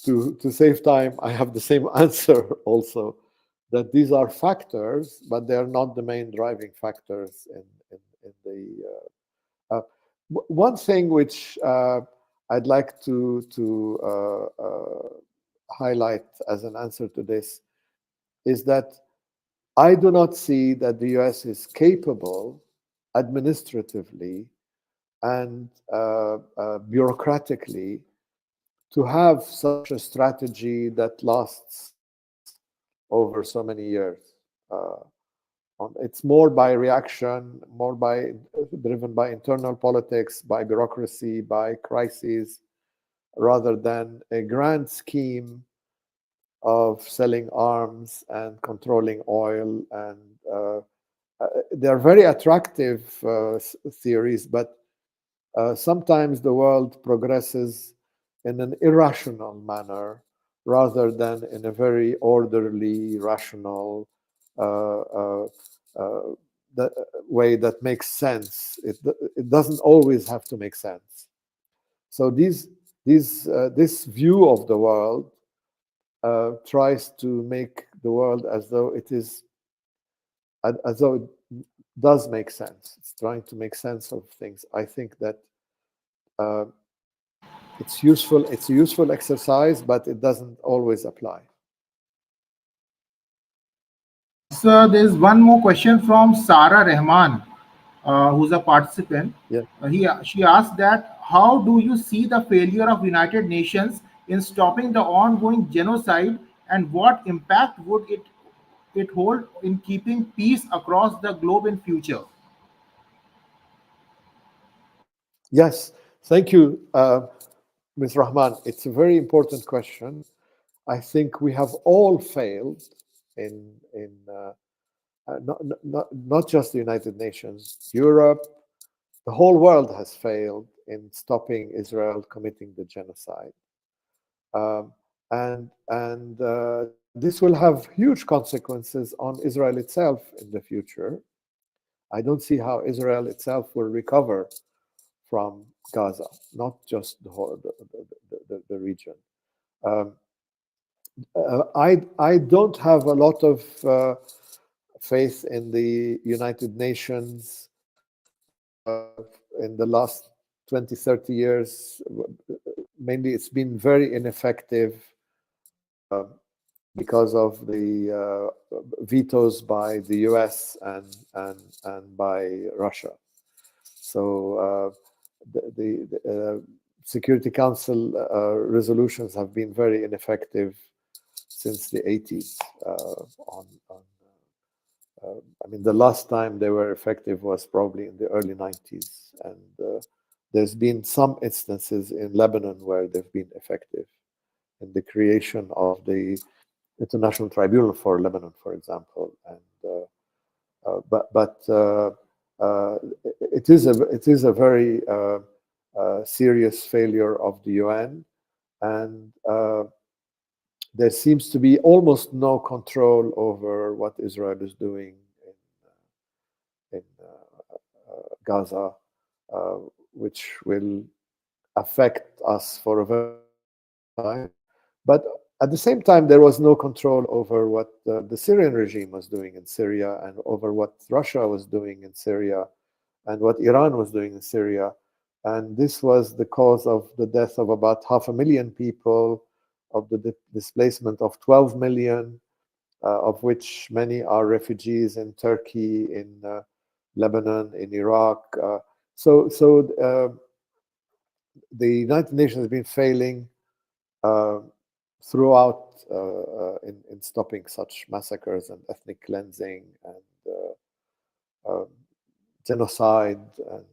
to save time, I have the same answer also, that these are factors, but they're not the main driving factors in the... one thing which I'd like to highlight as an answer to this is that I do not see that the US is capable administratively and bureaucratically to have such a strategy that lasts over so many years. It's more by reaction, driven by internal politics, by bureaucracy, by crises, rather than a grand scheme of selling arms and controlling oil. And they're very attractive theories, but sometimes the world progresses in an irrational manner rather than in a very orderly, rational way that makes sense. It doesn't always have to make sense. So this view of the world tries to make the world as though it does make sense. It's trying to make sense of things. I think that it's useful. It's a useful exercise, but it doesn't always apply. So there's one more question from Sarah Rahman, who's a participant. Yeah. She asked that, how do you see the failure of United Nations in stopping the ongoing genocide, and what impact would it hold in keeping peace across the globe in future? Yes, thank you, Ms. Rahman. It's a very important question. I think we have all failed in not just the United Nations, Europe, the whole world has failed in stopping Israel committing the genocide. And this will have huge consequences on Israel itself in the future. I don't see how Israel itself will recover from Gaza, not just the whole the region. I don't have a lot of faith in the United Nations in the last 20, 30 years. Mainly it's been very ineffective because of the vetoes by the US and by Russia. So the Security Council resolutions have been very ineffective since the 80s. I mean, the last time they were effective was probably in the early 90s, and there's been some instances in Lebanon where they've been effective in the creation of the International Tribunal for Lebanon, for example. And but it is a very serious failure of the UN, and there seems to be almost no control over what Israel is doing in Gaza, which will affect us for a very long time. But at the same time, there was no control over what the Syrian regime was doing in Syria, and over what Russia was doing in Syria, and what Iran was doing in Syria. And this was the cause of the death of about 500,000 people, of the displacement of 12 million, of which many are refugees in Turkey, in Lebanon, in Iraq. So the United Nations has been failing throughout in stopping such massacres and ethnic cleansing and genocide and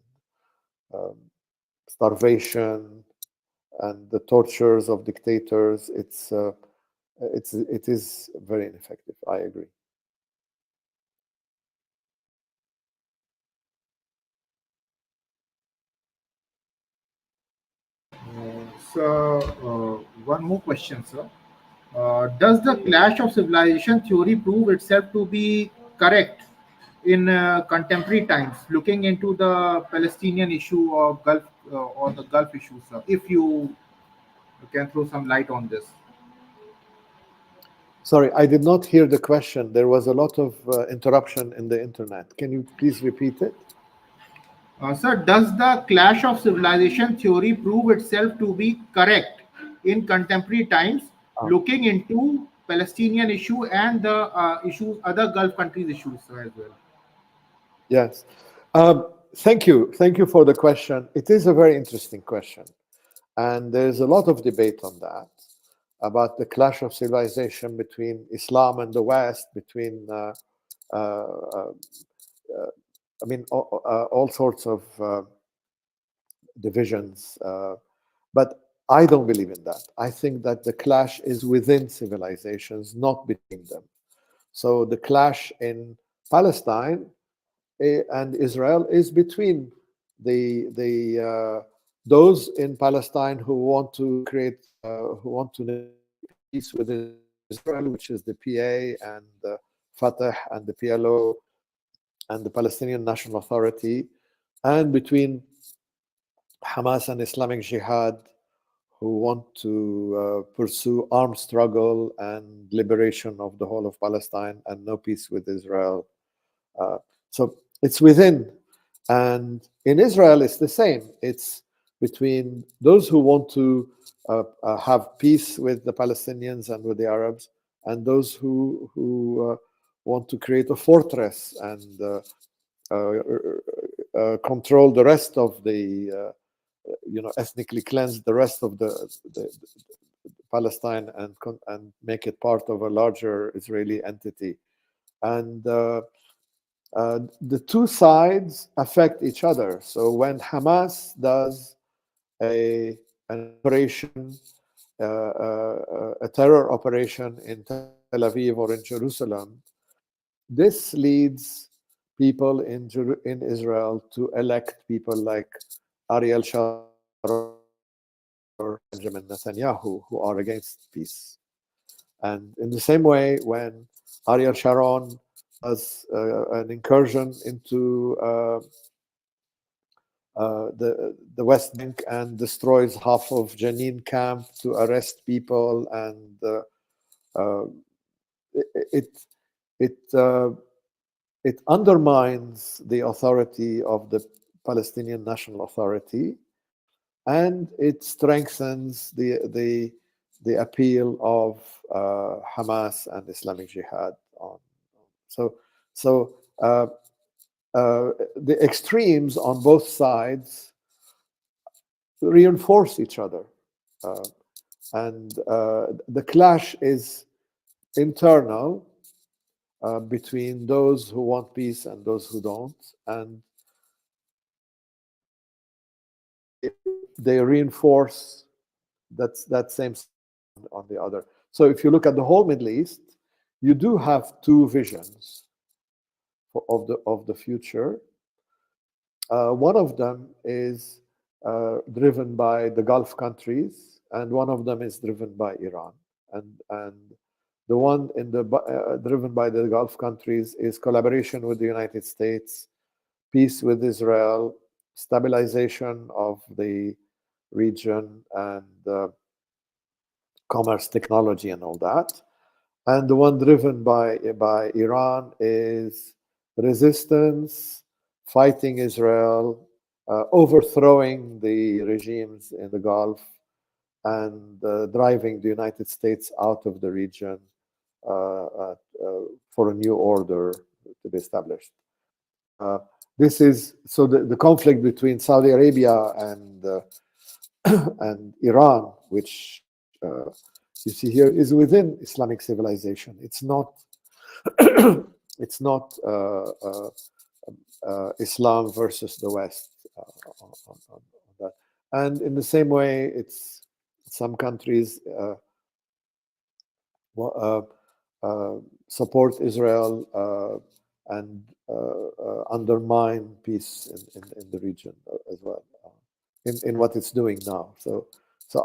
starvation and the tortures of dictators. It is very ineffective. I agree. One more question, sir. Does the clash of civilization theory prove itself to be correct in contemporary times, looking into the Palestinian issue or Gulf or the Gulf issue, sir? If you can throw some light on this. Sorry, I did not hear the question. There was a lot of interruption in the internet. Can you please repeat it? Sir, does the clash of civilization theory prove itself to be correct in contemporary times, looking into Palestinian issue and the issues, other Gulf countries issues, sir, as well? Yes. Thank you. Thank you for the question. It is a very interesting question. And there's a lot of debate on that, about the clash of civilization between Islam and the West, between, I mean, all sorts of divisions. But I don't believe in that. I think that the clash is within civilizations, not between them. So the clash in Palestine and Israel is between those in Palestine who want to create, who want to peace with Israel, which is the PA and the Fatah and the PLO and the Palestinian National Authority, and between Hamas and Islamic Jihad, who want to pursue armed struggle and liberation of the whole of Palestine and no peace with Israel. So it's within. And in Israel, it's the same. It's between those who want to have peace with the Palestinians and with the Arabs, and those who want to create a fortress and control the rest of the, ethnically cleanse the rest of the Palestine and make it part of a larger Israeli entity. And the two sides affect each other. So when Hamas does an operation, a terror operation in Tel Aviv or in Jerusalem, this leads people in Israel to elect people like Ariel Sharon or Benjamin Netanyahu, who are against peace. And in the same way, when Ariel Sharon does an incursion into the West Bank and destroys half of Jenin camp to arrest people, and it undermines the authority of the Palestinian National Authority, and it strengthens the appeal of Hamas and Islamic Jihad. So the extremes on both sides reinforce each other, and the clash is internal between those who want peace and those who don't, and they reinforce that same on the other. So if you look at the whole Middle East, you do have two visions of the future. One of them is driven by the Gulf countries, and one of them is driven by Iran. And the one driven by the Gulf countries is collaboration with the United States, peace with Israel, stabilization of the region, and commerce, technology, and all that. And the one driven by Iran is resistance, fighting Israel, overthrowing the regimes in the Gulf, and driving the United States out of the region for a new order to be established. This is so the conflict between Saudi Arabia and Iran, which you see here, is within Islamic civilization. It's not it's not Islam versus the West on that. And in the same way, it's some countries support Israel and undermine peace in the region as well, in what it's doing now. So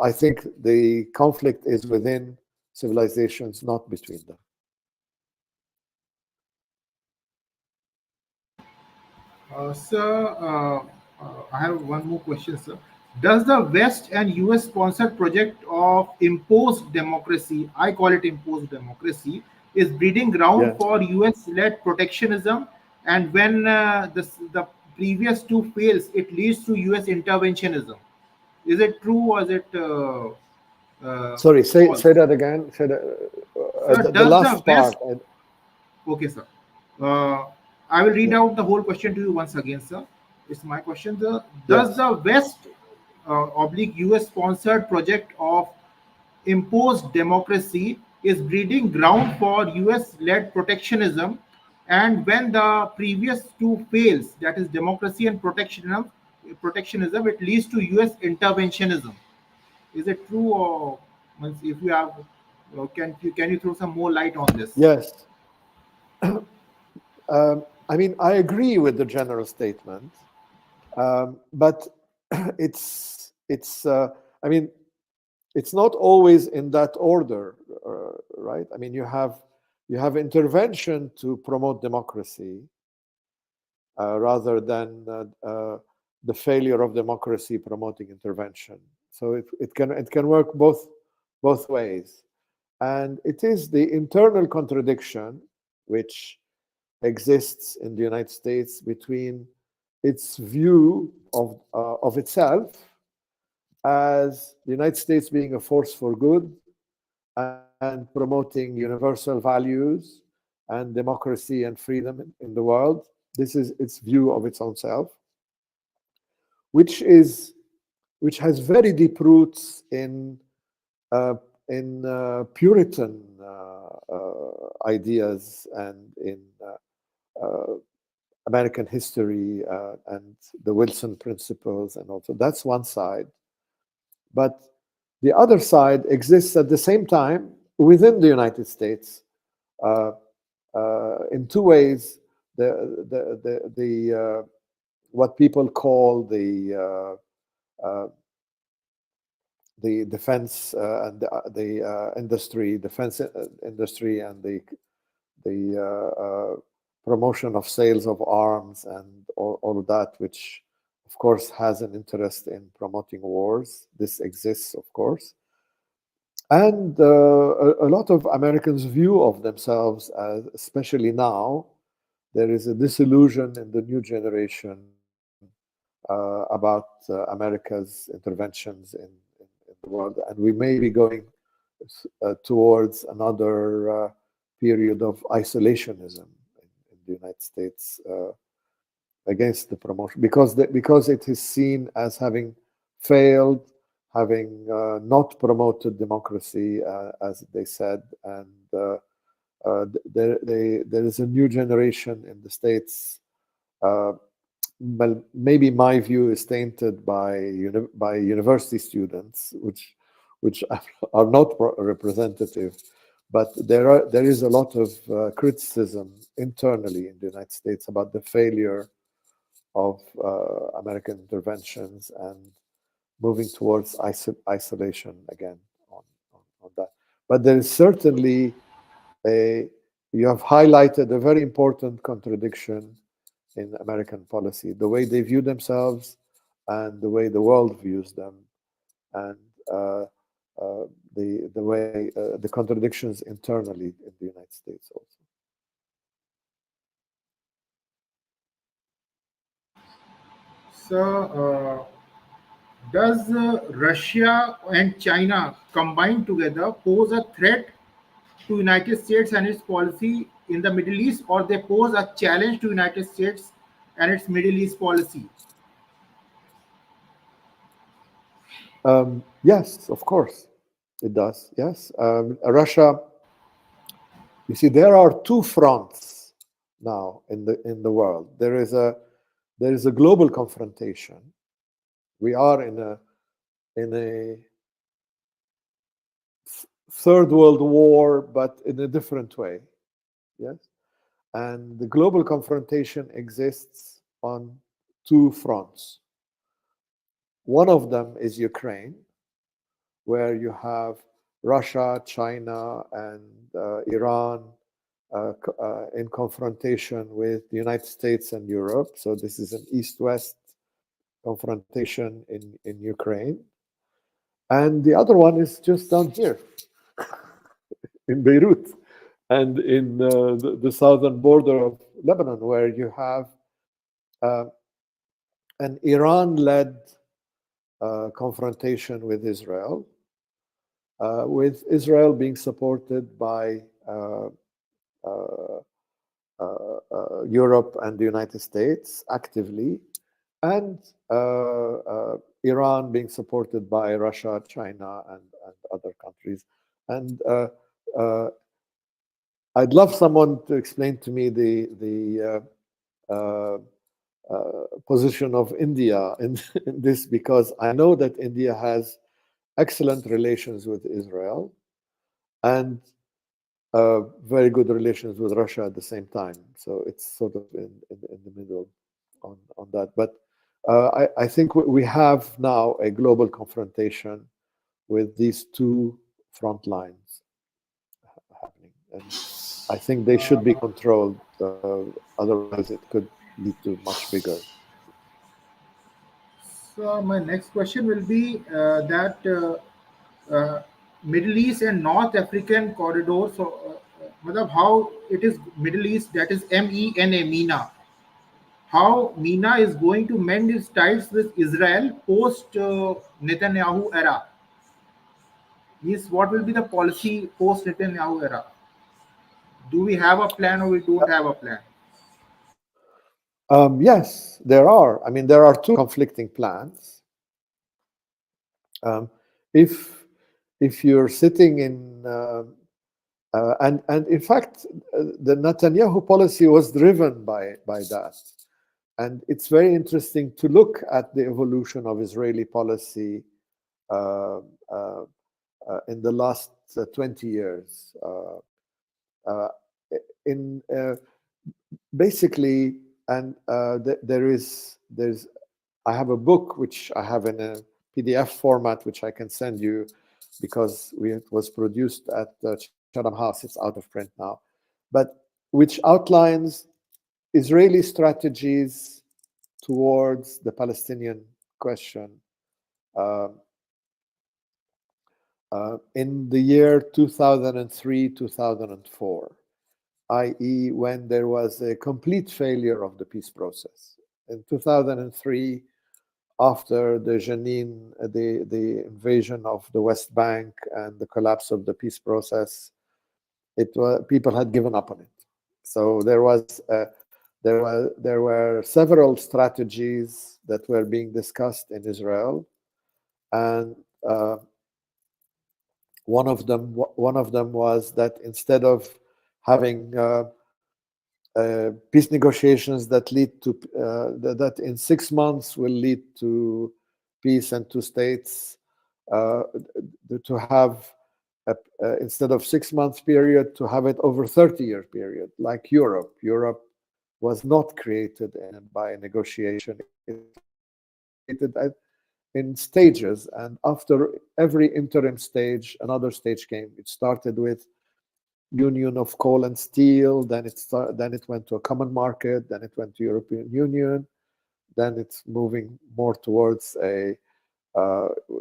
I think the conflict is within civilizations, not between them. Sir, I have one more question, sir. Does the West and US sponsored project of imposed democracy, I call it imposed democracy, is breeding ground Yes. for US led protectionism? And when the previous two fails, it leads to US interventionism. Is it true or is it Sorry, false? say that again. Say that, Sir, the does the last West part. Okay, sir. Uh, I will read Yeah. out the whole question to you once again, sir. It's my question, sir. Does Yes. the West oblique US sponsored project of imposed democracy is breeding ground for US led protectionism? And when the previous two fails, that is democracy and protectionism, it leads to US interventionism. Is it true, or if you have, can you throw some more light on this? Yes. I mean, I agree with the general statement, but I mean, it's not always in that order, right? I mean, you have intervention to promote democracy rather than the failure of democracy promoting intervention. So it can work both ways, and it is the internal contradiction which exists in the United States between its view of itself as the United States being a force for good and promoting universal values and democracy and freedom in the world. This is its view of its own self, which has very deep roots in Puritan ideas and in American history and the Wilson principles, and also that's one side. But the other side exists at the same time within the United States in two ways. The what people call the defense and the defense industry, and the promotion of sales of arms and all of that, which of course has an interest in promoting wars. This exists, of course. And a lot of Americans' view of themselves, especially now, there is a disillusion in the new generation about America's interventions in the world. And we may be going towards another period of isolationism in the United States against the promotion, because it is seen as having failed, having not promoted democracy, as they said, and there is a new generation in the States well, maybe my view is tainted by university students, which are not representative, but there is a lot of criticism internally in the United States about the failure of American interventions and moving towards isolation again on that. But there is certainly you have highlighted a very important contradiction in American policy, the way they view themselves and the way the world views them, and the way the contradictions internally in the United States also. So, does Russia and China combined together pose a threat to United States and its policy in the Middle East, or they pose a challenge to United States and its Middle East policy? Yes, of course, it does. Yes, Russia. You see, there are two fronts now in the world. There is a global confrontation. We are in a third world war, but in a different way. Yes, and the global confrontation exists on two fronts. One of them is Ukraine, where you have Russia, China, and Iran in confrontation with the United States and Europe. So this is an East-West confrontation in Ukraine. And the other one is just down here in Beirut and in the southern border of Lebanon, where you have an Iran-led confrontation with Israel being supported by Europe and the United States actively, and Iran being supported by Russia, China, and other countries. And I'd love someone to explain to me the position of India in this, because I know that India has excellent relations with Israel and very good relations with Russia at the same time. So it's sort of in the middle on that. But I think we have now a global confrontation with these two front lines happening. And I think they should be controlled. Otherwise, it could lead to much bigger. So my next question will be that Middle East and North African corridor. So, how it is Middle East, that is MENA, MENA. How MENA is going to mend its ties with Israel post Netanyahu era? Is what will be the policy post Netanyahu era? Do we have a plan or we don't have a plan? Yes, there are. I mean, there are two conflicting plans. If you're sitting in and in fact, the Netanyahu policy was driven by that, and it's very interesting to look at the evolution of Israeli policy in the last 20 years. In basically, and there's I have a book which I have in a PDF format which I can send you because it was produced at Chatham House. It's out of print now, but which outlines Israeli strategies towards the Palestinian question in the year 2003, 2004, i.e., when there was a complete failure of the peace process. In 2003, after the Jenin, the invasion of the West Bank and the collapse of the peace process, people had given up on it. So there were several strategies that were being discussed in Israel, and one of them was that instead of having peace negotiations that lead to that in 6 months will lead to peace and two states, to have instead of 6 months period, to have it over 30-year period, like Europe. Europe was not created by negotiation. It created in stages, and after every interim stage, another stage came. It started with Union of Coal and Steel, then it went to a common market, then it went to European Union, then it's moving more towards a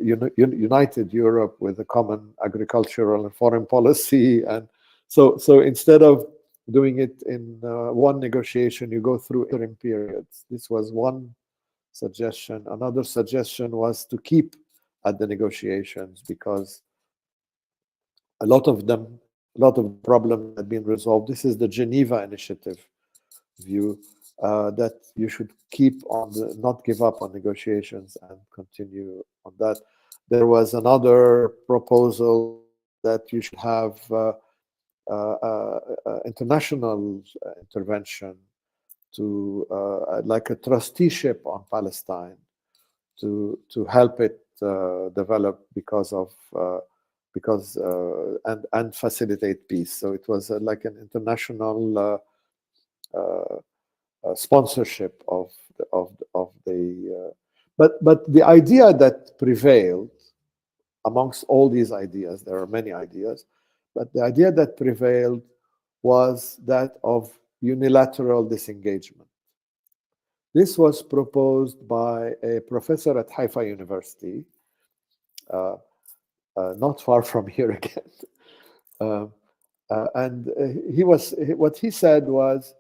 united Europe with a common agricultural and foreign policy. And so instead of doing it in one negotiation, you go through interim periods. This was one suggestion. Another suggestion was to keep at the negotiations, because a lot of the problems had been resolved. This is the Geneva Initiative view, that you should keep on not give up on negotiations and continue on that. There was another proposal that you should have international intervention to like a trusteeship on Palestine to help it develop and facilitate peace. So it was like an international sponsorship of the but the idea that prevailed amongst all these ideas, there are many ideas, but the idea that prevailed was that of unilateral disengagement. This was proposed by a professor at Haifa University, not far from here again. What he said was,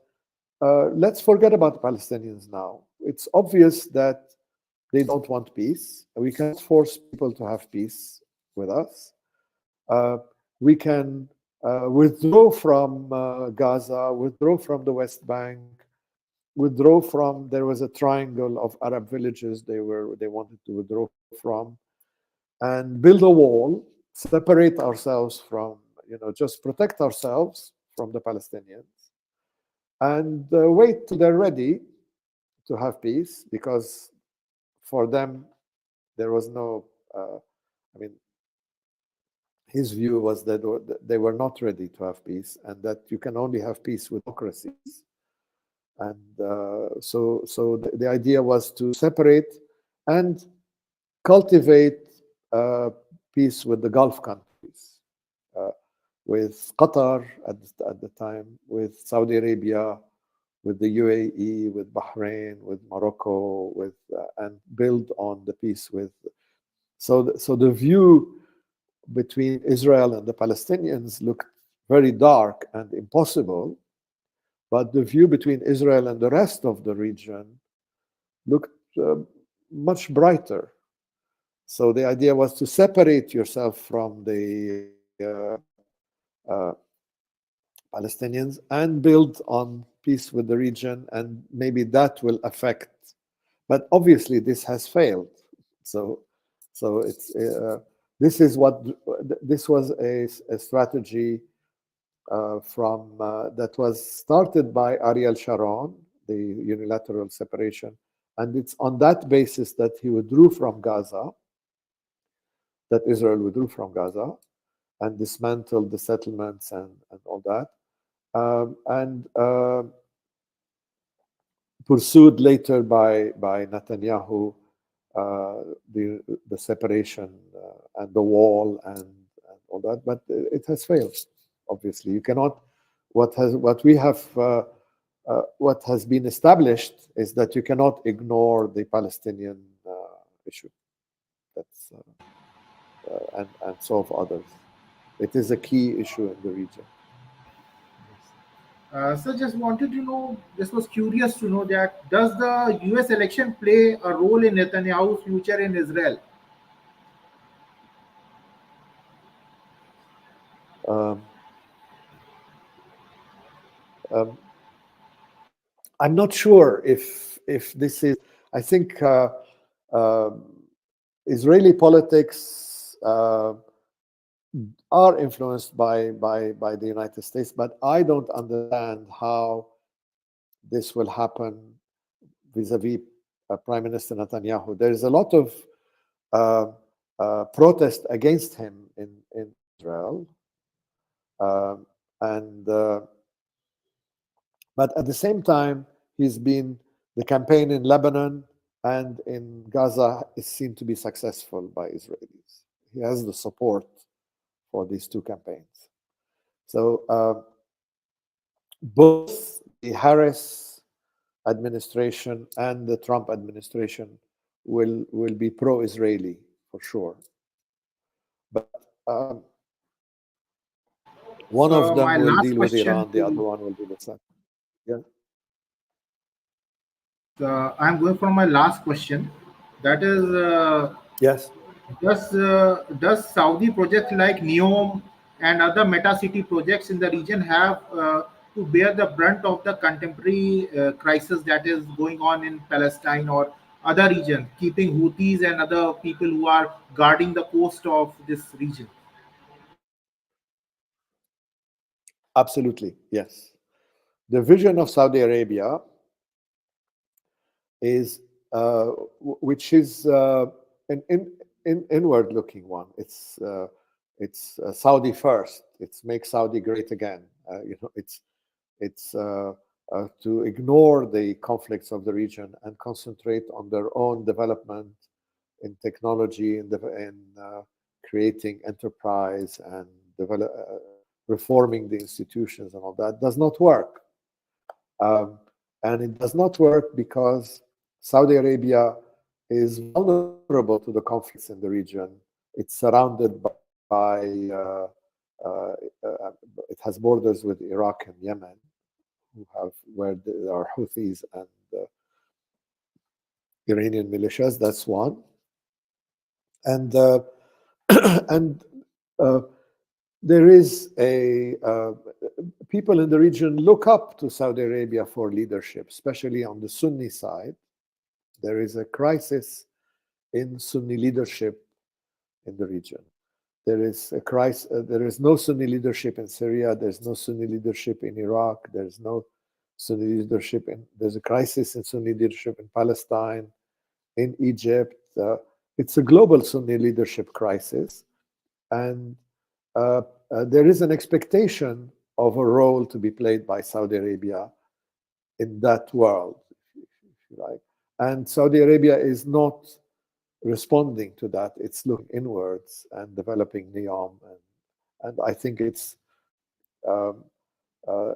let's forget about the Palestinians now. It's obvious that they don't want peace. We can't force people to have peace with us. We can withdraw from Gaza, withdraw from the West Bank, withdraw from, there was a triangle of Arab villages they wanted to withdraw from, and build a wall, separate ourselves from, just protect ourselves from the Palestinians, and wait till they're ready to have peace, because for them there was no, his view was that they were not ready to have peace, and that you can only have peace with democracies. And so the idea was to separate and cultivate peace with the Gulf countries, with Qatar at the time, with Saudi Arabia, with the UAE, with Bahrain, with Morocco, and build on the peace with. So the view between Israel and the Palestinians looked very dark and impossible, but the view between Israel and the rest of the region looked much brighter. So the idea was to separate yourself from the Palestinians and build on peace with the region, and maybe that will affect. But obviously, this has failed. So it's this was a strategy that was started by Ariel Sharon, the unilateral separation, and it's on that basis that he withdrew from Gaza, that Israel withdrew from Gaza and dismantled the settlements and all that, and pursued later by Netanyahu, the separation and the wall and all that, but it has failed. Obviously, you cannot. What has been established is that you cannot ignore the Palestinian issue. That's and solve others. It is a key issue in the region. So just wanted to know, just was curious to know that does the US election play a role in Netanyahu's future in Israel? I'm not sure if this is. I think Israeli politics are influenced by the United States, but I don't understand how this will happen vis-a-vis Prime Minister Netanyahu. There is a lot of protest against him in Israel, but at the same time, the campaign in Lebanon and in Gaza is seen to be successful by Israelis. He has the support for these two campaigns. So both the Harris administration and the Trump administration will be pro-Israeli for sure. But one of them will deal with Iran, the other one will deal with Saudi. Yeah. I'm going for my last question. That is, yes. Does Saudi projects like NEOM and other meta city projects in the region have to bear the brunt of the contemporary crisis that is going on in Palestine or other regions, keeping Houthis and other people who are guarding the coast of this region? Absolutely, yes. The vision of Saudi Arabia is, which is an inward-looking one. It's Saudi first. It's make Saudi great again. It's to ignore the conflicts of the region and concentrate on their own development in technology and in creating enterprise and reforming the institutions and all that. Does not work. And it does not work because Saudi Arabia is vulnerable to the conflicts in the region. It's surrounded by it has borders with Iraq and Yemen, where there are Houthis and Iranian militias. That's one. And there is people in the region look up to Saudi Arabia for leadership, especially on the Sunni side. There is a crisis in Sunni leadership in the region. There is a crisis. There is no Sunni leadership in Syria. There's no Sunni leadership in Iraq. There's no Sunni leadership there's a crisis in Sunni leadership in Palestine, in Egypt. It's a global Sunni leadership crisis, and there is an expectation of a role to be played by Saudi Arabia in that world, if you like. And Saudi Arabia is not responding to that. It's looking inwards and developing NEOM, and I think it's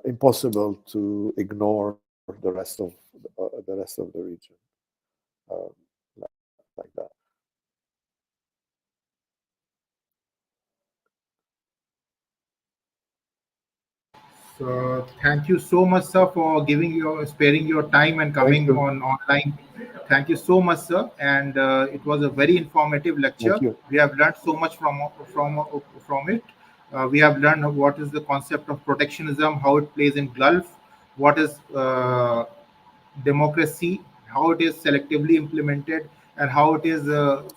impossible to ignore the rest of the region like that. So thank you so much, sir, for sparing your time and coming on online. Thank you so much, sir. And it was a very informative lecture. We have learned so much from it. We have learned what is the concept of protectionism, how it plays in Gulf, what is democracy, how it is selectively implemented, and how it is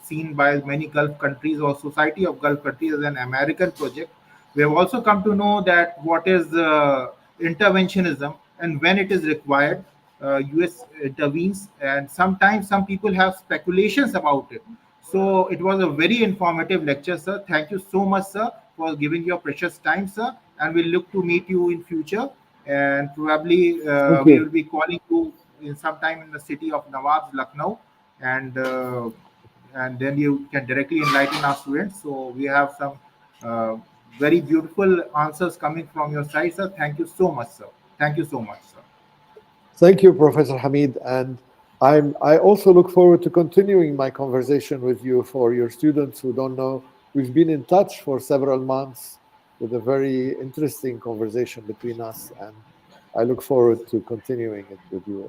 seen by many Gulf countries or Society of Gulf Countries as an American project. We have also come to know that what is interventionism, and when it is required, US intervenes, and sometimes some people have speculations about it. So it was a very informative lecture, sir. Thank you so much, sir, for giving your precious time, sir. And we look to meet you in future, and probably we will be calling you in sometime in the city of Nawab, Lucknow, and then you can directly enlighten our students. So we have some very beautiful answers coming from your side, sir. Thank you so much, sir. Thank you so much, sir. Thank you, Professor Hamid. And I also look forward to continuing my conversation with you. For your students who don't know, we've been in touch for several months with a very interesting conversation between us, and I look forward to continuing it with you.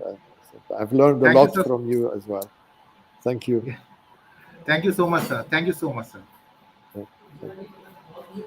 I've learned a lot from you as well. Thank you. Thank you so much, sir. Thank you so much, sir. Thank you.